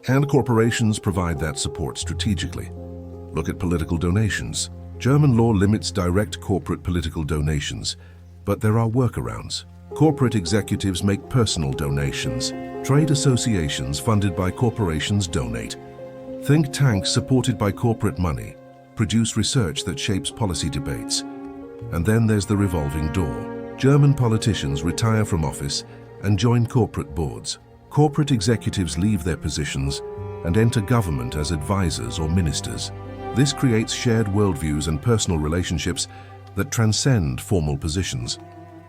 And corporations provide that support strategically. Look at political donations. German law limits direct corporate political donations, but there are workarounds. Corporate executives make personal donations. Trade associations funded by corporations donate. Think tanks supported by corporate money produce research that shapes policy debates. And then there's the revolving door. German politicians retire from office and join corporate boards. Corporate executives leave their positions and enter government as advisors or ministers. This creates shared worldviews and personal relationships that transcend formal positions.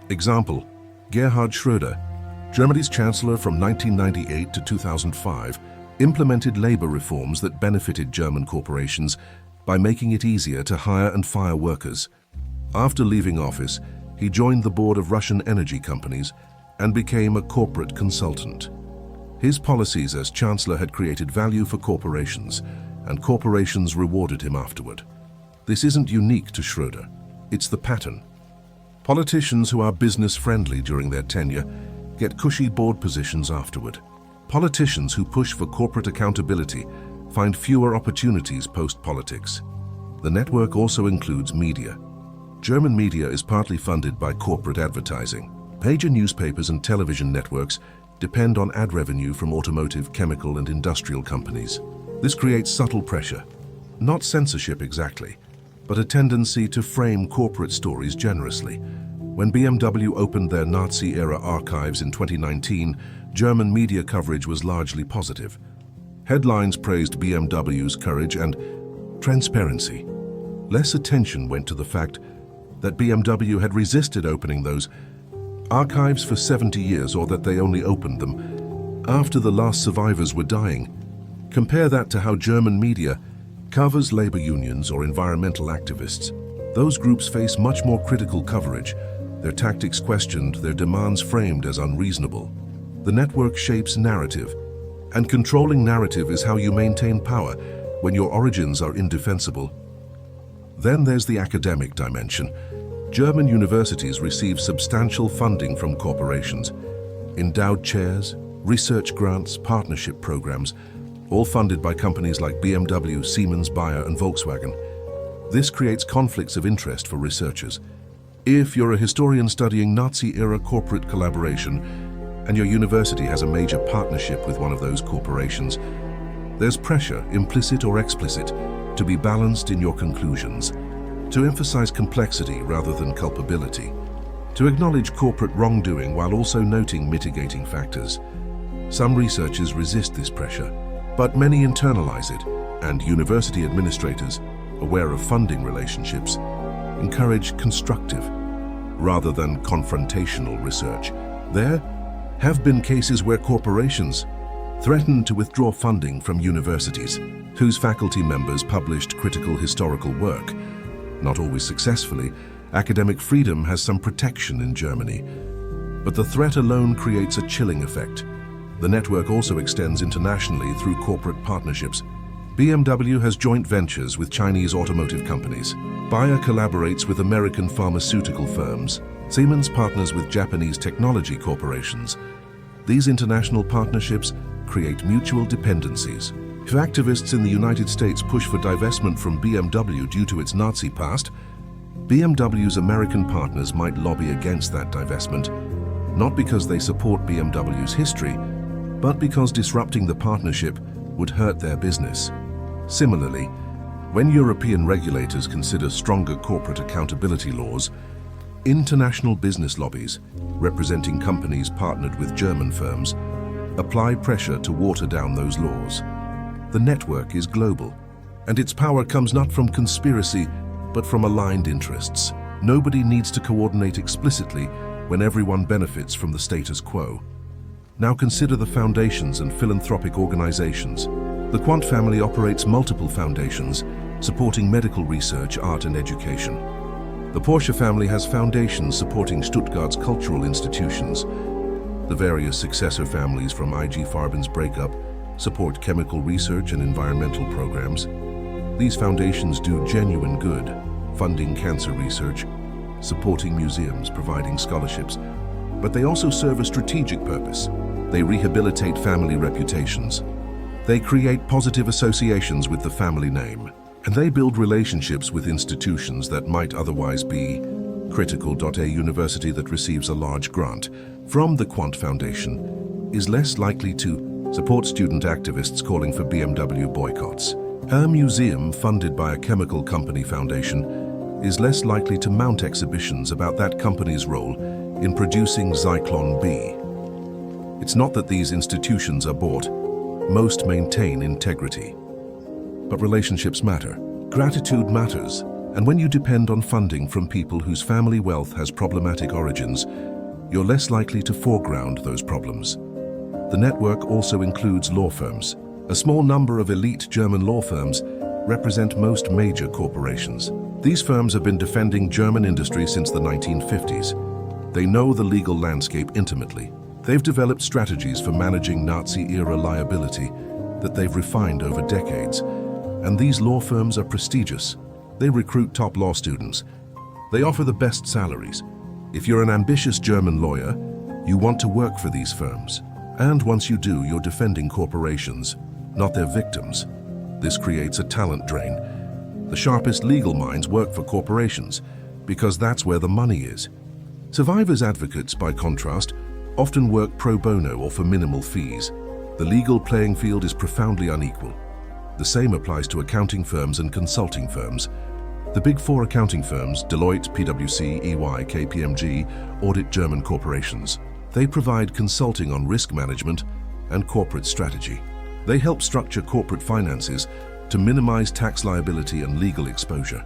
Example, Gerhard Schröder, Germany's chancellor from 1998 to 2005, implemented labor reforms that benefited German corporations by making it easier to hire and fire workers. After leaving office, he joined the board of Russian energy companies and became a corporate consultant. His policies as chancellor had created value for corporations, and corporations rewarded him afterward. This isn't unique to Schröder, it's the pattern. Politicians who are business-friendly during their tenure get cushy board positions afterward. Politicians who push for corporate accountability find fewer opportunities post-politics. The network also includes media. German media is partly funded by corporate advertising. Major newspapers and television networks depend on ad revenue from automotive, chemical, and industrial companies. This creates subtle pressure, not censorship exactly, but a tendency to frame corporate stories generously. When BMW opened their Nazi-era archives in 2019, German media coverage was largely positive. Headlines praised BMW's courage and transparency. Less attention went to the fact that BMW had resisted opening those archives for 70 years, or that they only opened them after the last survivors were dying. Compare that to how German media covers labor unions or environmental activists. Those groups face much more critical coverage, their tactics questioned, their demands framed as unreasonable. The network shapes narrative, and controlling narrative is how you maintain power when your origins are indefensible. Then there's the academic dimension. German universities receive substantial funding from corporations. Endowed chairs, research grants, partnership programs, all funded by companies like BMW, Siemens, Bayer, and Volkswagen. This creates conflicts of interest for researchers. If you're a historian studying Nazi-era corporate collaboration, and your university has a major partnership with one of those corporations, there's pressure, implicit or explicit, to be balanced in your conclusions, to emphasize complexity rather than culpability. to acknowledge corporate wrongdoing while also noting mitigating factors. Some researchers resist this pressure, but many internalize it, and university administrators, aware of funding relationships, encourage constructive, rather than confrontational research. There have been cases where corporations threatened to withdraw funding from universities whose faculty members published critical historical work. Not always successfully, academic freedom has some protection in Germany, but the threat alone creates a chilling effect. The network also extends internationally through corporate partnerships. BMW has joint ventures with Chinese automotive companies. Bayer collaborates with American pharmaceutical firms. Siemens partners with Japanese technology corporations. These international partnerships create mutual dependencies. If activists in the United States push for divestment from BMW due to its Nazi past, BMW's American partners might lobby against that divestment, not because they support BMW's history, but because disrupting the partnership would hurt their business. Similarly, when European regulators consider stronger corporate accountability laws, international business lobbies, representing companies partnered with German firms, apply pressure to water down those laws. The network is global, and its power comes not from conspiracy, but from aligned interests. Nobody needs to coordinate explicitly when everyone benefits from the status quo. Now consider the foundations and philanthropic organizations. The Quandt family operates multiple foundations, supporting medical research, art, and education. The Porsche family has foundations supporting Stuttgart's cultural institutions. The various successor families from IG Farben's breakup support chemical research and environmental programs. These foundations do genuine good, funding cancer research, supporting museums, providing scholarships, but they also serve a strategic purpose. They rehabilitate family reputations. They create positive associations with the family name, and they build relationships with institutions that might otherwise be critical. A university that receives a large grant from the Quandt Foundation is less likely to support student activists calling for BMW boycotts. A museum funded by a chemical company foundation is less likely to mount exhibitions about that company's role in producing Zyklon B. It's not that these institutions are bought. Most maintain integrity. But relationships matter. Gratitude matters. And when you depend on funding from people whose family wealth has problematic origins, you're less likely to foreground those problems. The network also includes law firms. A small number of elite German law firms represent most major corporations. These firms have been defending German industry since the 1950s. They know the legal landscape intimately. They've developed strategies for managing Nazi-era liability that they've refined over decades. And these law firms are prestigious. They recruit top law students. They offer the best salaries. If you're an ambitious German lawyer, you want to work for these firms. And once you do, you're defending corporations, not their victims. This creates a talent drain. The sharpest legal minds work for corporations because that's where the money is. Survivors' advocates, by contrast, often work pro bono or for minimal fees. The legal playing field is profoundly unequal. The same applies to accounting firms and consulting firms. The big four accounting firms, Deloitte, PwC, EY, KPMG, audit German corporations. They provide consulting on risk management and corporate strategy. They help structure corporate finances to minimize tax liability and legal exposure.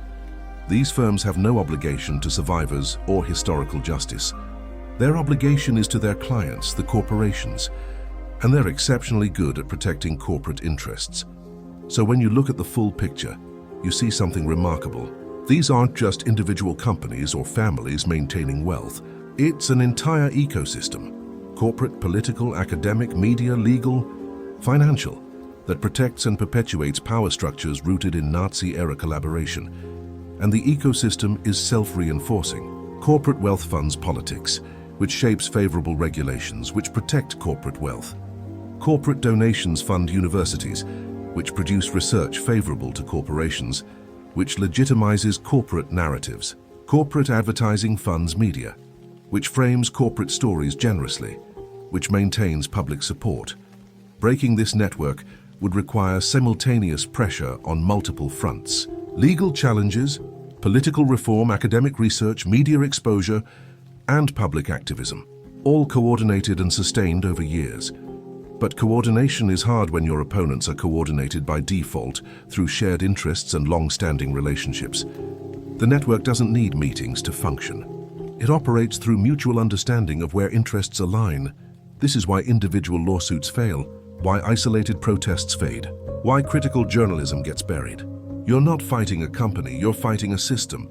These firms have no obligation to survivors or historical justice. Their obligation is to their clients, the corporations, and they're exceptionally good at protecting corporate interests. So when you look at the full picture, you see something remarkable. These aren't just individual companies or families maintaining wealth. It's an entire ecosystem, corporate, political, academic, media, legal, financial, that protects and perpetuates power structures rooted in Nazi-era collaboration. And the ecosystem is self-reinforcing. Corporate wealth funds politics, which shapes favorable regulations which protect corporate wealth. Corporate donations fund universities, which produce research favorable to corporations, which legitimizes corporate narratives. Corporate advertising funds media, which frames corporate stories generously, which maintains public support. Breaking this network would require simultaneous pressure on multiple fronts. Legal challenges, political reform, academic research, media exposure, and public activism, all coordinated and sustained over years. But coordination is hard when your opponents are coordinated by default through shared interests and long-standing relationships. The network doesn't need meetings to function. It operates through mutual understanding of where interests align. This is why individual lawsuits fail, why isolated protests fade, why critical journalism gets buried. You're not fighting a company, you're fighting a system.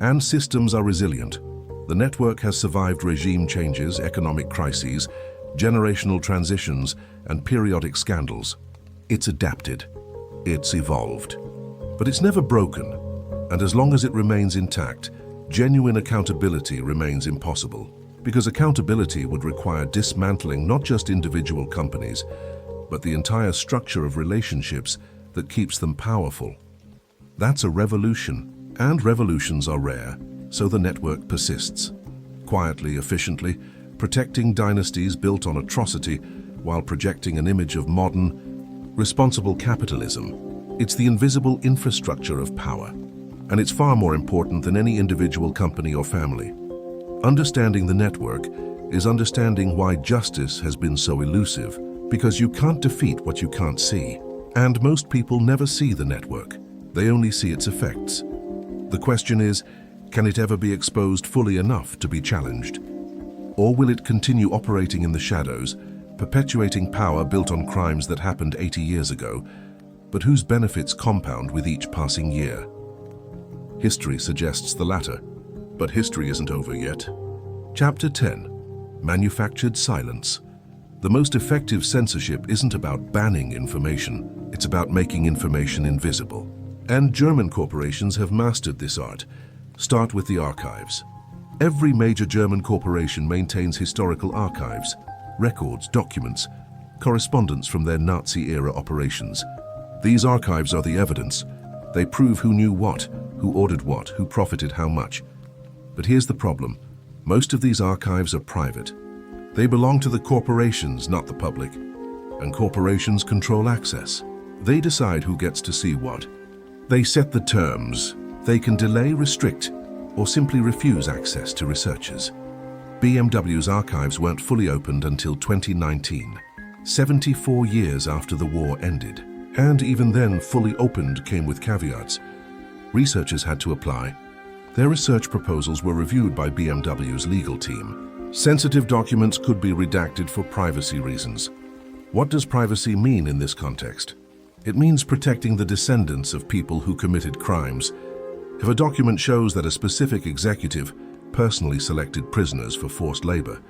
And systems are resilient. The network has survived regime changes, economic crises, generational transitions, and periodic scandals. It's adapted. It's evolved. But it's never broken, and as long as it remains intact, genuine accountability remains impossible. Because accountability would require dismantling not just individual companies, but the entire structure of relationships that keeps them powerful. That's a revolution, and revolutions are rare, so the network persists. Quietly, efficiently, protecting dynasties built on atrocity while projecting an image of modern, responsible capitalism. It's the invisible infrastructure of power, and it's far more important than any individual company or family. Understanding the network is understanding why justice has been so elusive, because you can't defeat what you can't see. And most people never see the network. They only see its effects. The question is, can it ever be exposed fully enough to be challenged? Or will it continue operating in the shadows, perpetuating power built on crimes that happened 80 years ago, but whose benefits compound with each passing year? History suggests the latter, but history isn't over yet. Chapter 10. Manufactured Silence. The most effective censorship isn't about banning information, it's about making information invisible. And German corporations have mastered this art. Start with the archives. Every major German corporation maintains historical archives, records, documents, correspondence from their Nazi-era operations. These archives are the evidence. They prove who knew what, who ordered what, who profited how much. But here's the problem. Most of these archives are private. They belong to the corporations, not the public. And corporations control access. They decide who gets to see what. They set the terms. They can delay, restrict, or simply refuse access to researchers. BMW's archives weren't fully opened until 2019, 74 years after the war ended. And even then, fully opened came with caveats. Researchers had to apply. Their research proposals were reviewed by BMW's legal team. Sensitive documents could be redacted for privacy reasons. What does privacy mean in this context? It means protecting the descendants of people who committed crimes. If a document shows that a specific executive personally selected prisoners for forced labor,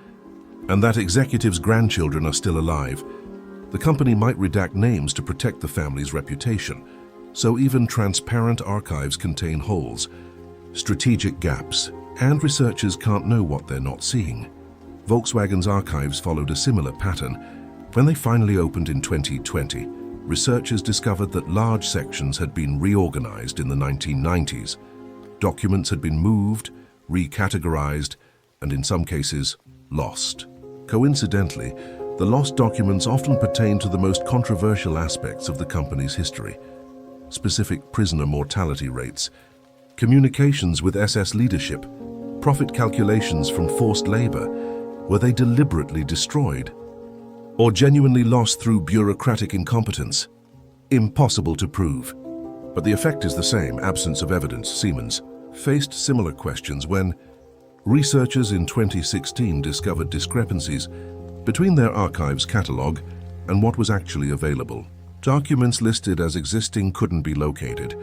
and that executive's grandchildren are still alive, the company might redact names to protect the family's reputation. So even transparent archives contain holes, strategic gaps, and researchers can't know what they're not seeing. Volkswagen's archives followed a similar pattern. When they finally opened in 2020, researchers discovered that large sections had been reorganized in the 1990s. Documents had been moved, recategorized, and in some cases, lost. Coincidentally, the lost documents often pertain to the most controversial aspects of the company's history. Specific prisoner mortality rates, communications with SS leadership, profit calculations from forced labor. Were they deliberately destroyed? Or genuinely lost through bureaucratic incompetence? Impossible to prove. But the effect is the same, absence of evidence. Siemens faced similar questions when researchers in 2016 discovered discrepancies between their archives catalog and what was actually available. Documents listed as existing couldn't be located.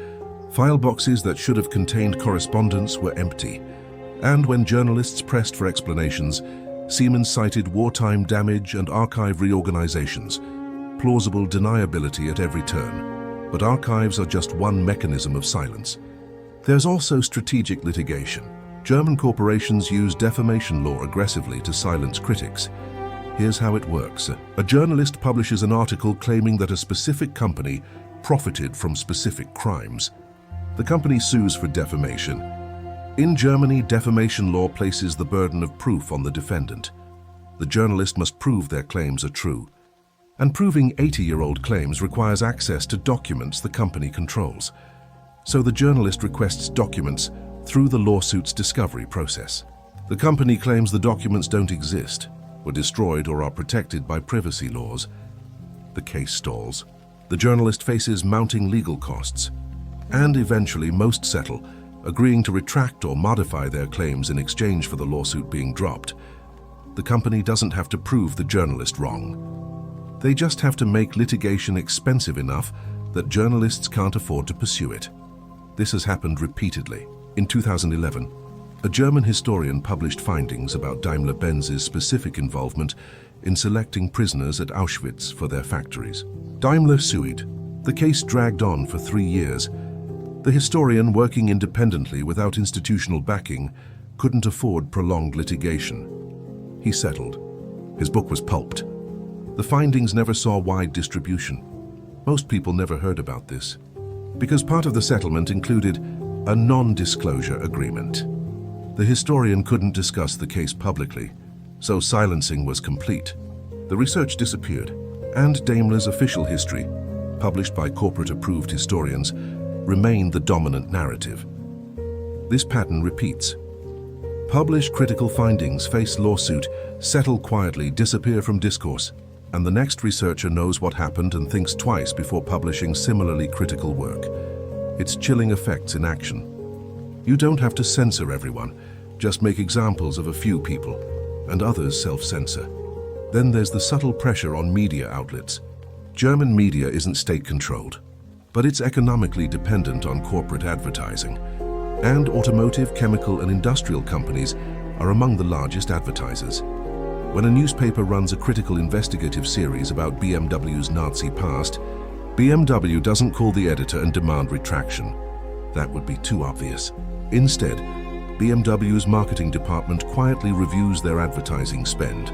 File boxes that should have contained correspondence were empty. And when journalists pressed for explanations, Siemens cited wartime damage and archive reorganizations, plausible deniability at every turn. But archives are just one mechanism of silence. There's also strategic litigation. German corporations use defamation law aggressively to silence critics. Here's how it works. A journalist publishes an article claiming that a specific company profited from specific crimes. The company sues for defamation. In Germany, defamation law places the burden of proof on the defendant. The journalist must prove their claims are true. And proving 80-year-old claims requires access to documents the company controls. So the journalist requests documents through the lawsuit's discovery process. The company claims the documents don't exist, were destroyed, or are protected by privacy laws. The case stalls. The journalist faces mounting legal costs. And eventually most settle, agreeing to retract or modify their claims in exchange for the lawsuit being dropped. The company doesn't have to prove the journalist wrong. They just have to make litigation expensive enough that journalists can't afford to pursue it. This has happened repeatedly. In 2011, a German historian published findings about Daimler-Benz's specific involvement in selecting prisoners at Auschwitz for their factories. Daimler sued. The case dragged on for 3 years. The historian, working independently without institutional backing, couldn't afford prolonged litigation. He settled. His book was pulped. The findings never saw wide distribution. Most people never heard about this, because part of the settlement included a non-disclosure agreement. The historian couldn't discuss the case publicly, so silencing was complete. The research disappeared, and Daimler's official history, published by corporate-approved historians, remained the dominant narrative. This pattern repeats. Publish critical findings, face lawsuit, settle quietly, disappear from discourse, and the next researcher knows what happened and thinks twice before publishing similarly critical work. It's chilling effects in action. You don't have to censor everyone, just make examples of a few people, and others self-censor. Then there's the subtle pressure on media outlets. German media isn't state-controlled, but it's economically dependent on corporate advertising. And automotive, chemical, and industrial companies are among the largest advertisers. When a newspaper runs a critical investigative series about BMW's Nazi past, BMW doesn't call the editor and demand retraction. That would be too obvious. Instead, BMW's marketing department quietly reviews their advertising spend.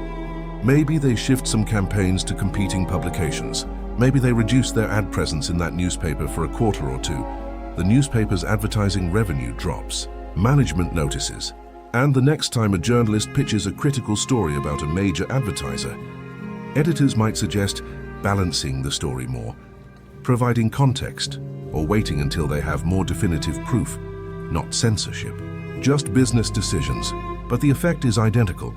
Maybe they shift some campaigns to competing publications. Maybe they reduce their ad presence in that newspaper for a quarter or two. The newspaper's advertising revenue drops. Management notices. And the next time a journalist pitches a critical story about a major advertiser, editors might suggest balancing the story more, providing context, or waiting until they have more definitive proof, not censorship. Just business decisions, but the effect is identical.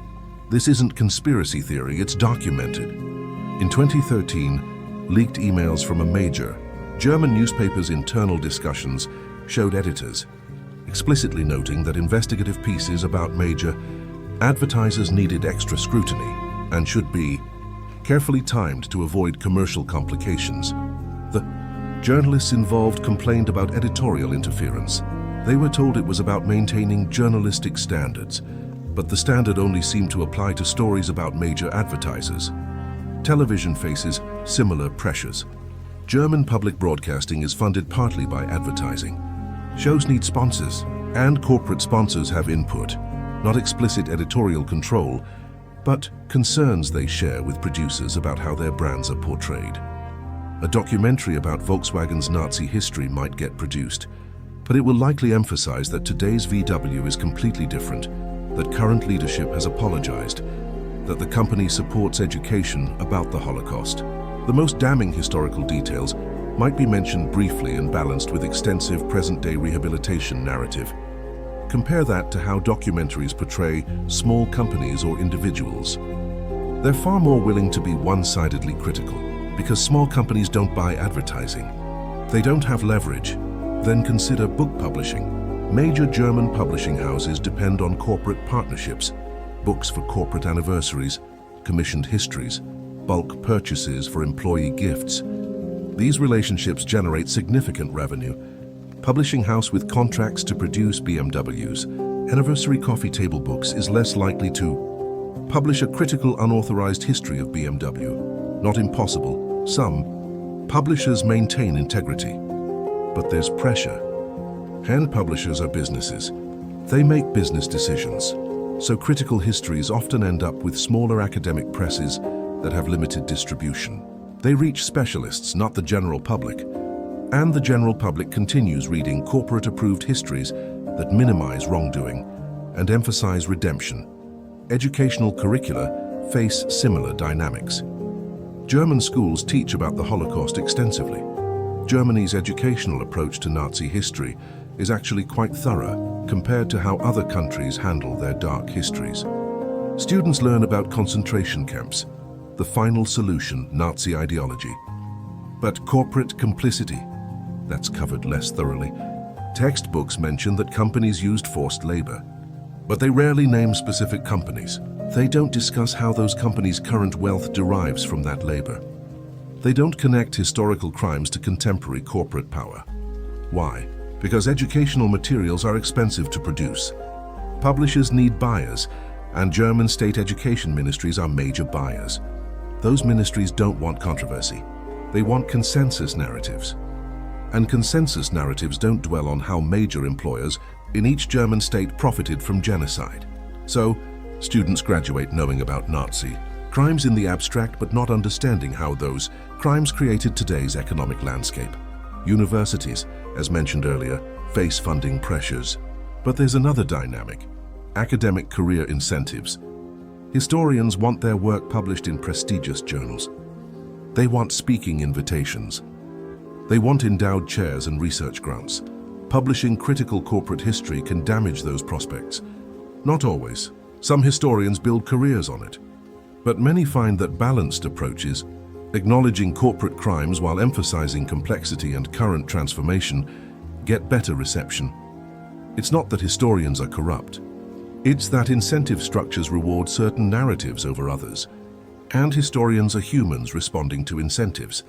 This isn't conspiracy theory, it's documented. In 2013, leaked emails from a major German newspaper's internal discussions showed editors explicitly noting that investigative pieces about major advertisers needed extra scrutiny and should be carefully timed to avoid commercial complications. The journalists involved complained about editorial interference. They were told it was about maintaining journalistic standards, but the standard only seemed to apply to stories about major advertisers. Television faces similar pressures. German public broadcasting is funded partly by advertising. Shows need sponsors, and corporate sponsors have input, not explicit editorial control, but concerns they share with producers about how their brands are portrayed. A documentary about Volkswagen's Nazi history might get produced, but it will likely emphasize that today's VW is completely different, that current leadership has apologized, that the company supports education about the Holocaust. The most damning historical details might be mentioned briefly and balanced with extensive present-day rehabilitation narrative. Compare that to how documentaries portray small companies or individuals. They're far more willing to be one-sidedly critical, because small companies don't buy advertising. They don't have leverage. Then consider book publishing. Major German publishing houses depend on corporate partnerships, books for corporate anniversaries, commissioned histories, bulk purchases for employee gifts. These relationships generate significant revenue. Publishing house with contracts to produce BMW's anniversary coffee table books is less likely to publish a critical unauthorized history of BMW. Not impossible. Some publishers maintain integrity, but there's pressure. And publishers are businesses. They make business decisions. So critical histories often end up with smaller academic presses that have limited distribution. They reach specialists, not the general public. And the general public continues reading corporate-approved histories that minimize wrongdoing and emphasize redemption. Educational curricula face similar dynamics. German schools teach about the Holocaust extensively. Germany's educational approach to Nazi history is actually quite thorough compared to how other countries handle their dark histories. Students learn about concentration camps, the final solution, Nazi ideology. But corporate complicity, that's covered less thoroughly. Textbooks mention that companies used forced labor, but they rarely name specific companies. They don't discuss how those companies' current wealth derives from that labor. They don't connect historical crimes to contemporary corporate power. Why? Because educational materials are expensive to produce. Publishers need buyers, and German state education ministries are major buyers. Those ministries don't want controversy. They want consensus narratives. And consensus narratives don't dwell on how major employers in each German state profited from genocide. So, students graduate knowing about Nazi crimes in the abstract, but not understanding how those crimes created today's economic landscape. Universities, as mentioned earlier, face funding pressures. But there's another dynamic: academic career incentives. Historians want their work published in prestigious journals. They want speaking invitations. They want endowed chairs and research grants. Publishing critical corporate history can damage those prospects. Not always. Some historians build careers on it. But many find that balanced approaches, acknowledging corporate crimes while emphasizing complexity and current transformation, get better reception. It's not that historians are corrupt. It's that incentive structures reward certain narratives over others. And historians are humans responding to incentives.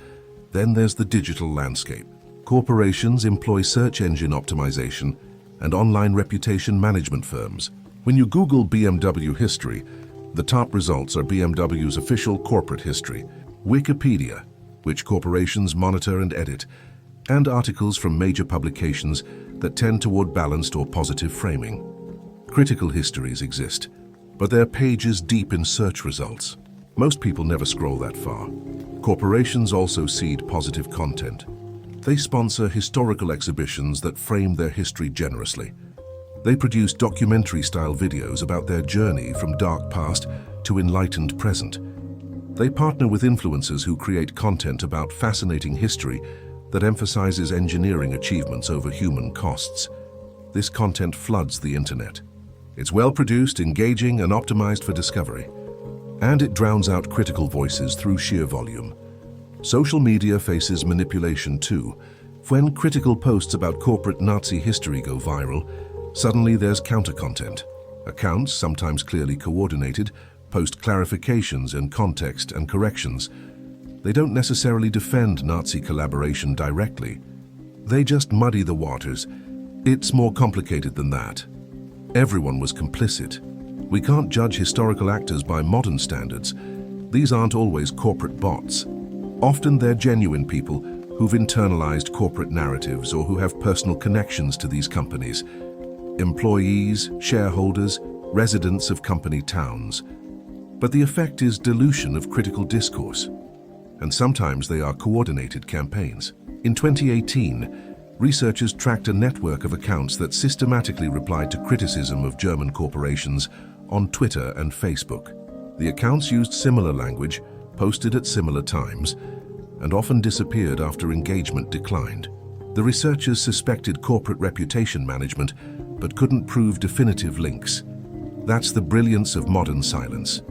Then there's the digital landscape. Corporations employ search engine optimization and online reputation management firms. When you Google BMW history, the top results are BMW's official corporate history, Wikipedia, which corporations monitor and edit, and articles from major publications that tend toward balanced or positive framing. Critical histories exist, but they're pages deep in search results. Most people never scroll that far. Corporations also seed positive content. They sponsor historical exhibitions that frame their history generously. They produce documentary-style videos about their journey from dark past to enlightened present. They partner with influencers who create content about fascinating history that emphasizes engineering achievements over human costs. This content floods the internet. It's well-produced, engaging, and optimized for discovery. And it drowns out critical voices through sheer volume. Social media faces manipulation too. When critical posts about corporate Nazi history go viral, suddenly there's counter-content. Accounts, sometimes clearly coordinated, post clarifications in context and corrections. They don't necessarily defend Nazi collaboration directly. They just muddy the waters. It's more complicated than that. Everyone was complicit. We can't judge historical actors by modern standards. These aren't always corporate bots. Often they're genuine people who've internalized corporate narratives or who have personal connections to these companies. Employees, shareholders, residents of company towns. But the effect is dilution of critical discourse. And sometimes they are coordinated campaigns. In 2018, researchers tracked a network of accounts that systematically replied to criticism of German corporations on Twitter and Facebook. The accounts used similar language, posted at similar times, and often disappeared after engagement declined. The researchers suspected corporate reputation management, but couldn't prove definitive links. That's the brilliance of modern silence.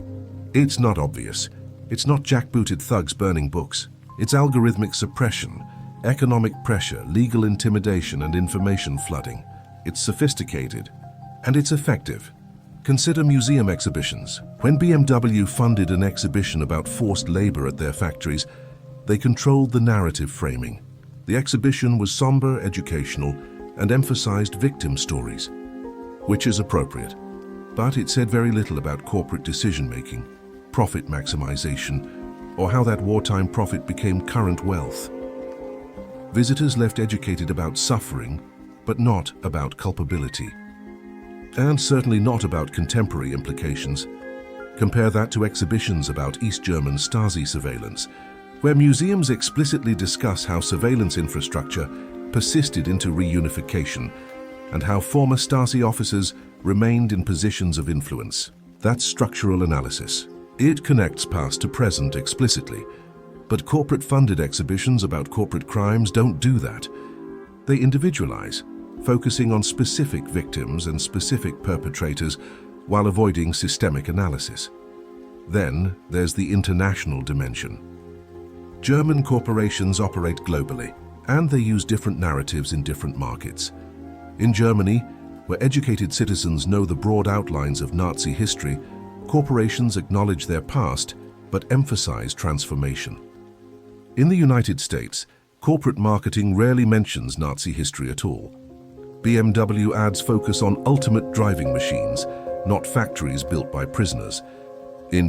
It's not obvious. It's not jackbooted thugs burning books. It's algorithmic suppression, economic pressure, legal intimidation, and information flooding. It's sophisticated, and it's effective. Consider museum exhibitions. When BMW funded an exhibition about forced labor at their factories, they controlled the narrative framing. The exhibition was somber, educational, and emphasized victim stories, which is appropriate. But it said very little about corporate decision-making, profit maximization, or how that wartime profit became current wealth. Visitors left educated about suffering, but not about culpability. And certainly not about contemporary implications. Compare that to exhibitions about East German Stasi surveillance, where museums explicitly discuss how surveillance infrastructure persisted into reunification and how former Stasi officers remained in positions of influence. That's structural analysis. It connects past to present explicitly, but corporate-funded exhibitions about corporate crimes don't do that. They individualize, focusing on specific victims and specific perpetrators while avoiding systemic analysis. Then there's the international dimension. German corporations operate globally, and they use different narratives in different markets. In Germany, where educated citizens know the broad outlines of Nazi history, corporations acknowledge their past but emphasize transformation. In the United States, corporate marketing rarely mentions Nazi history at all. BMW ads focus on ultimate driving machines, not factories built by prisoners. In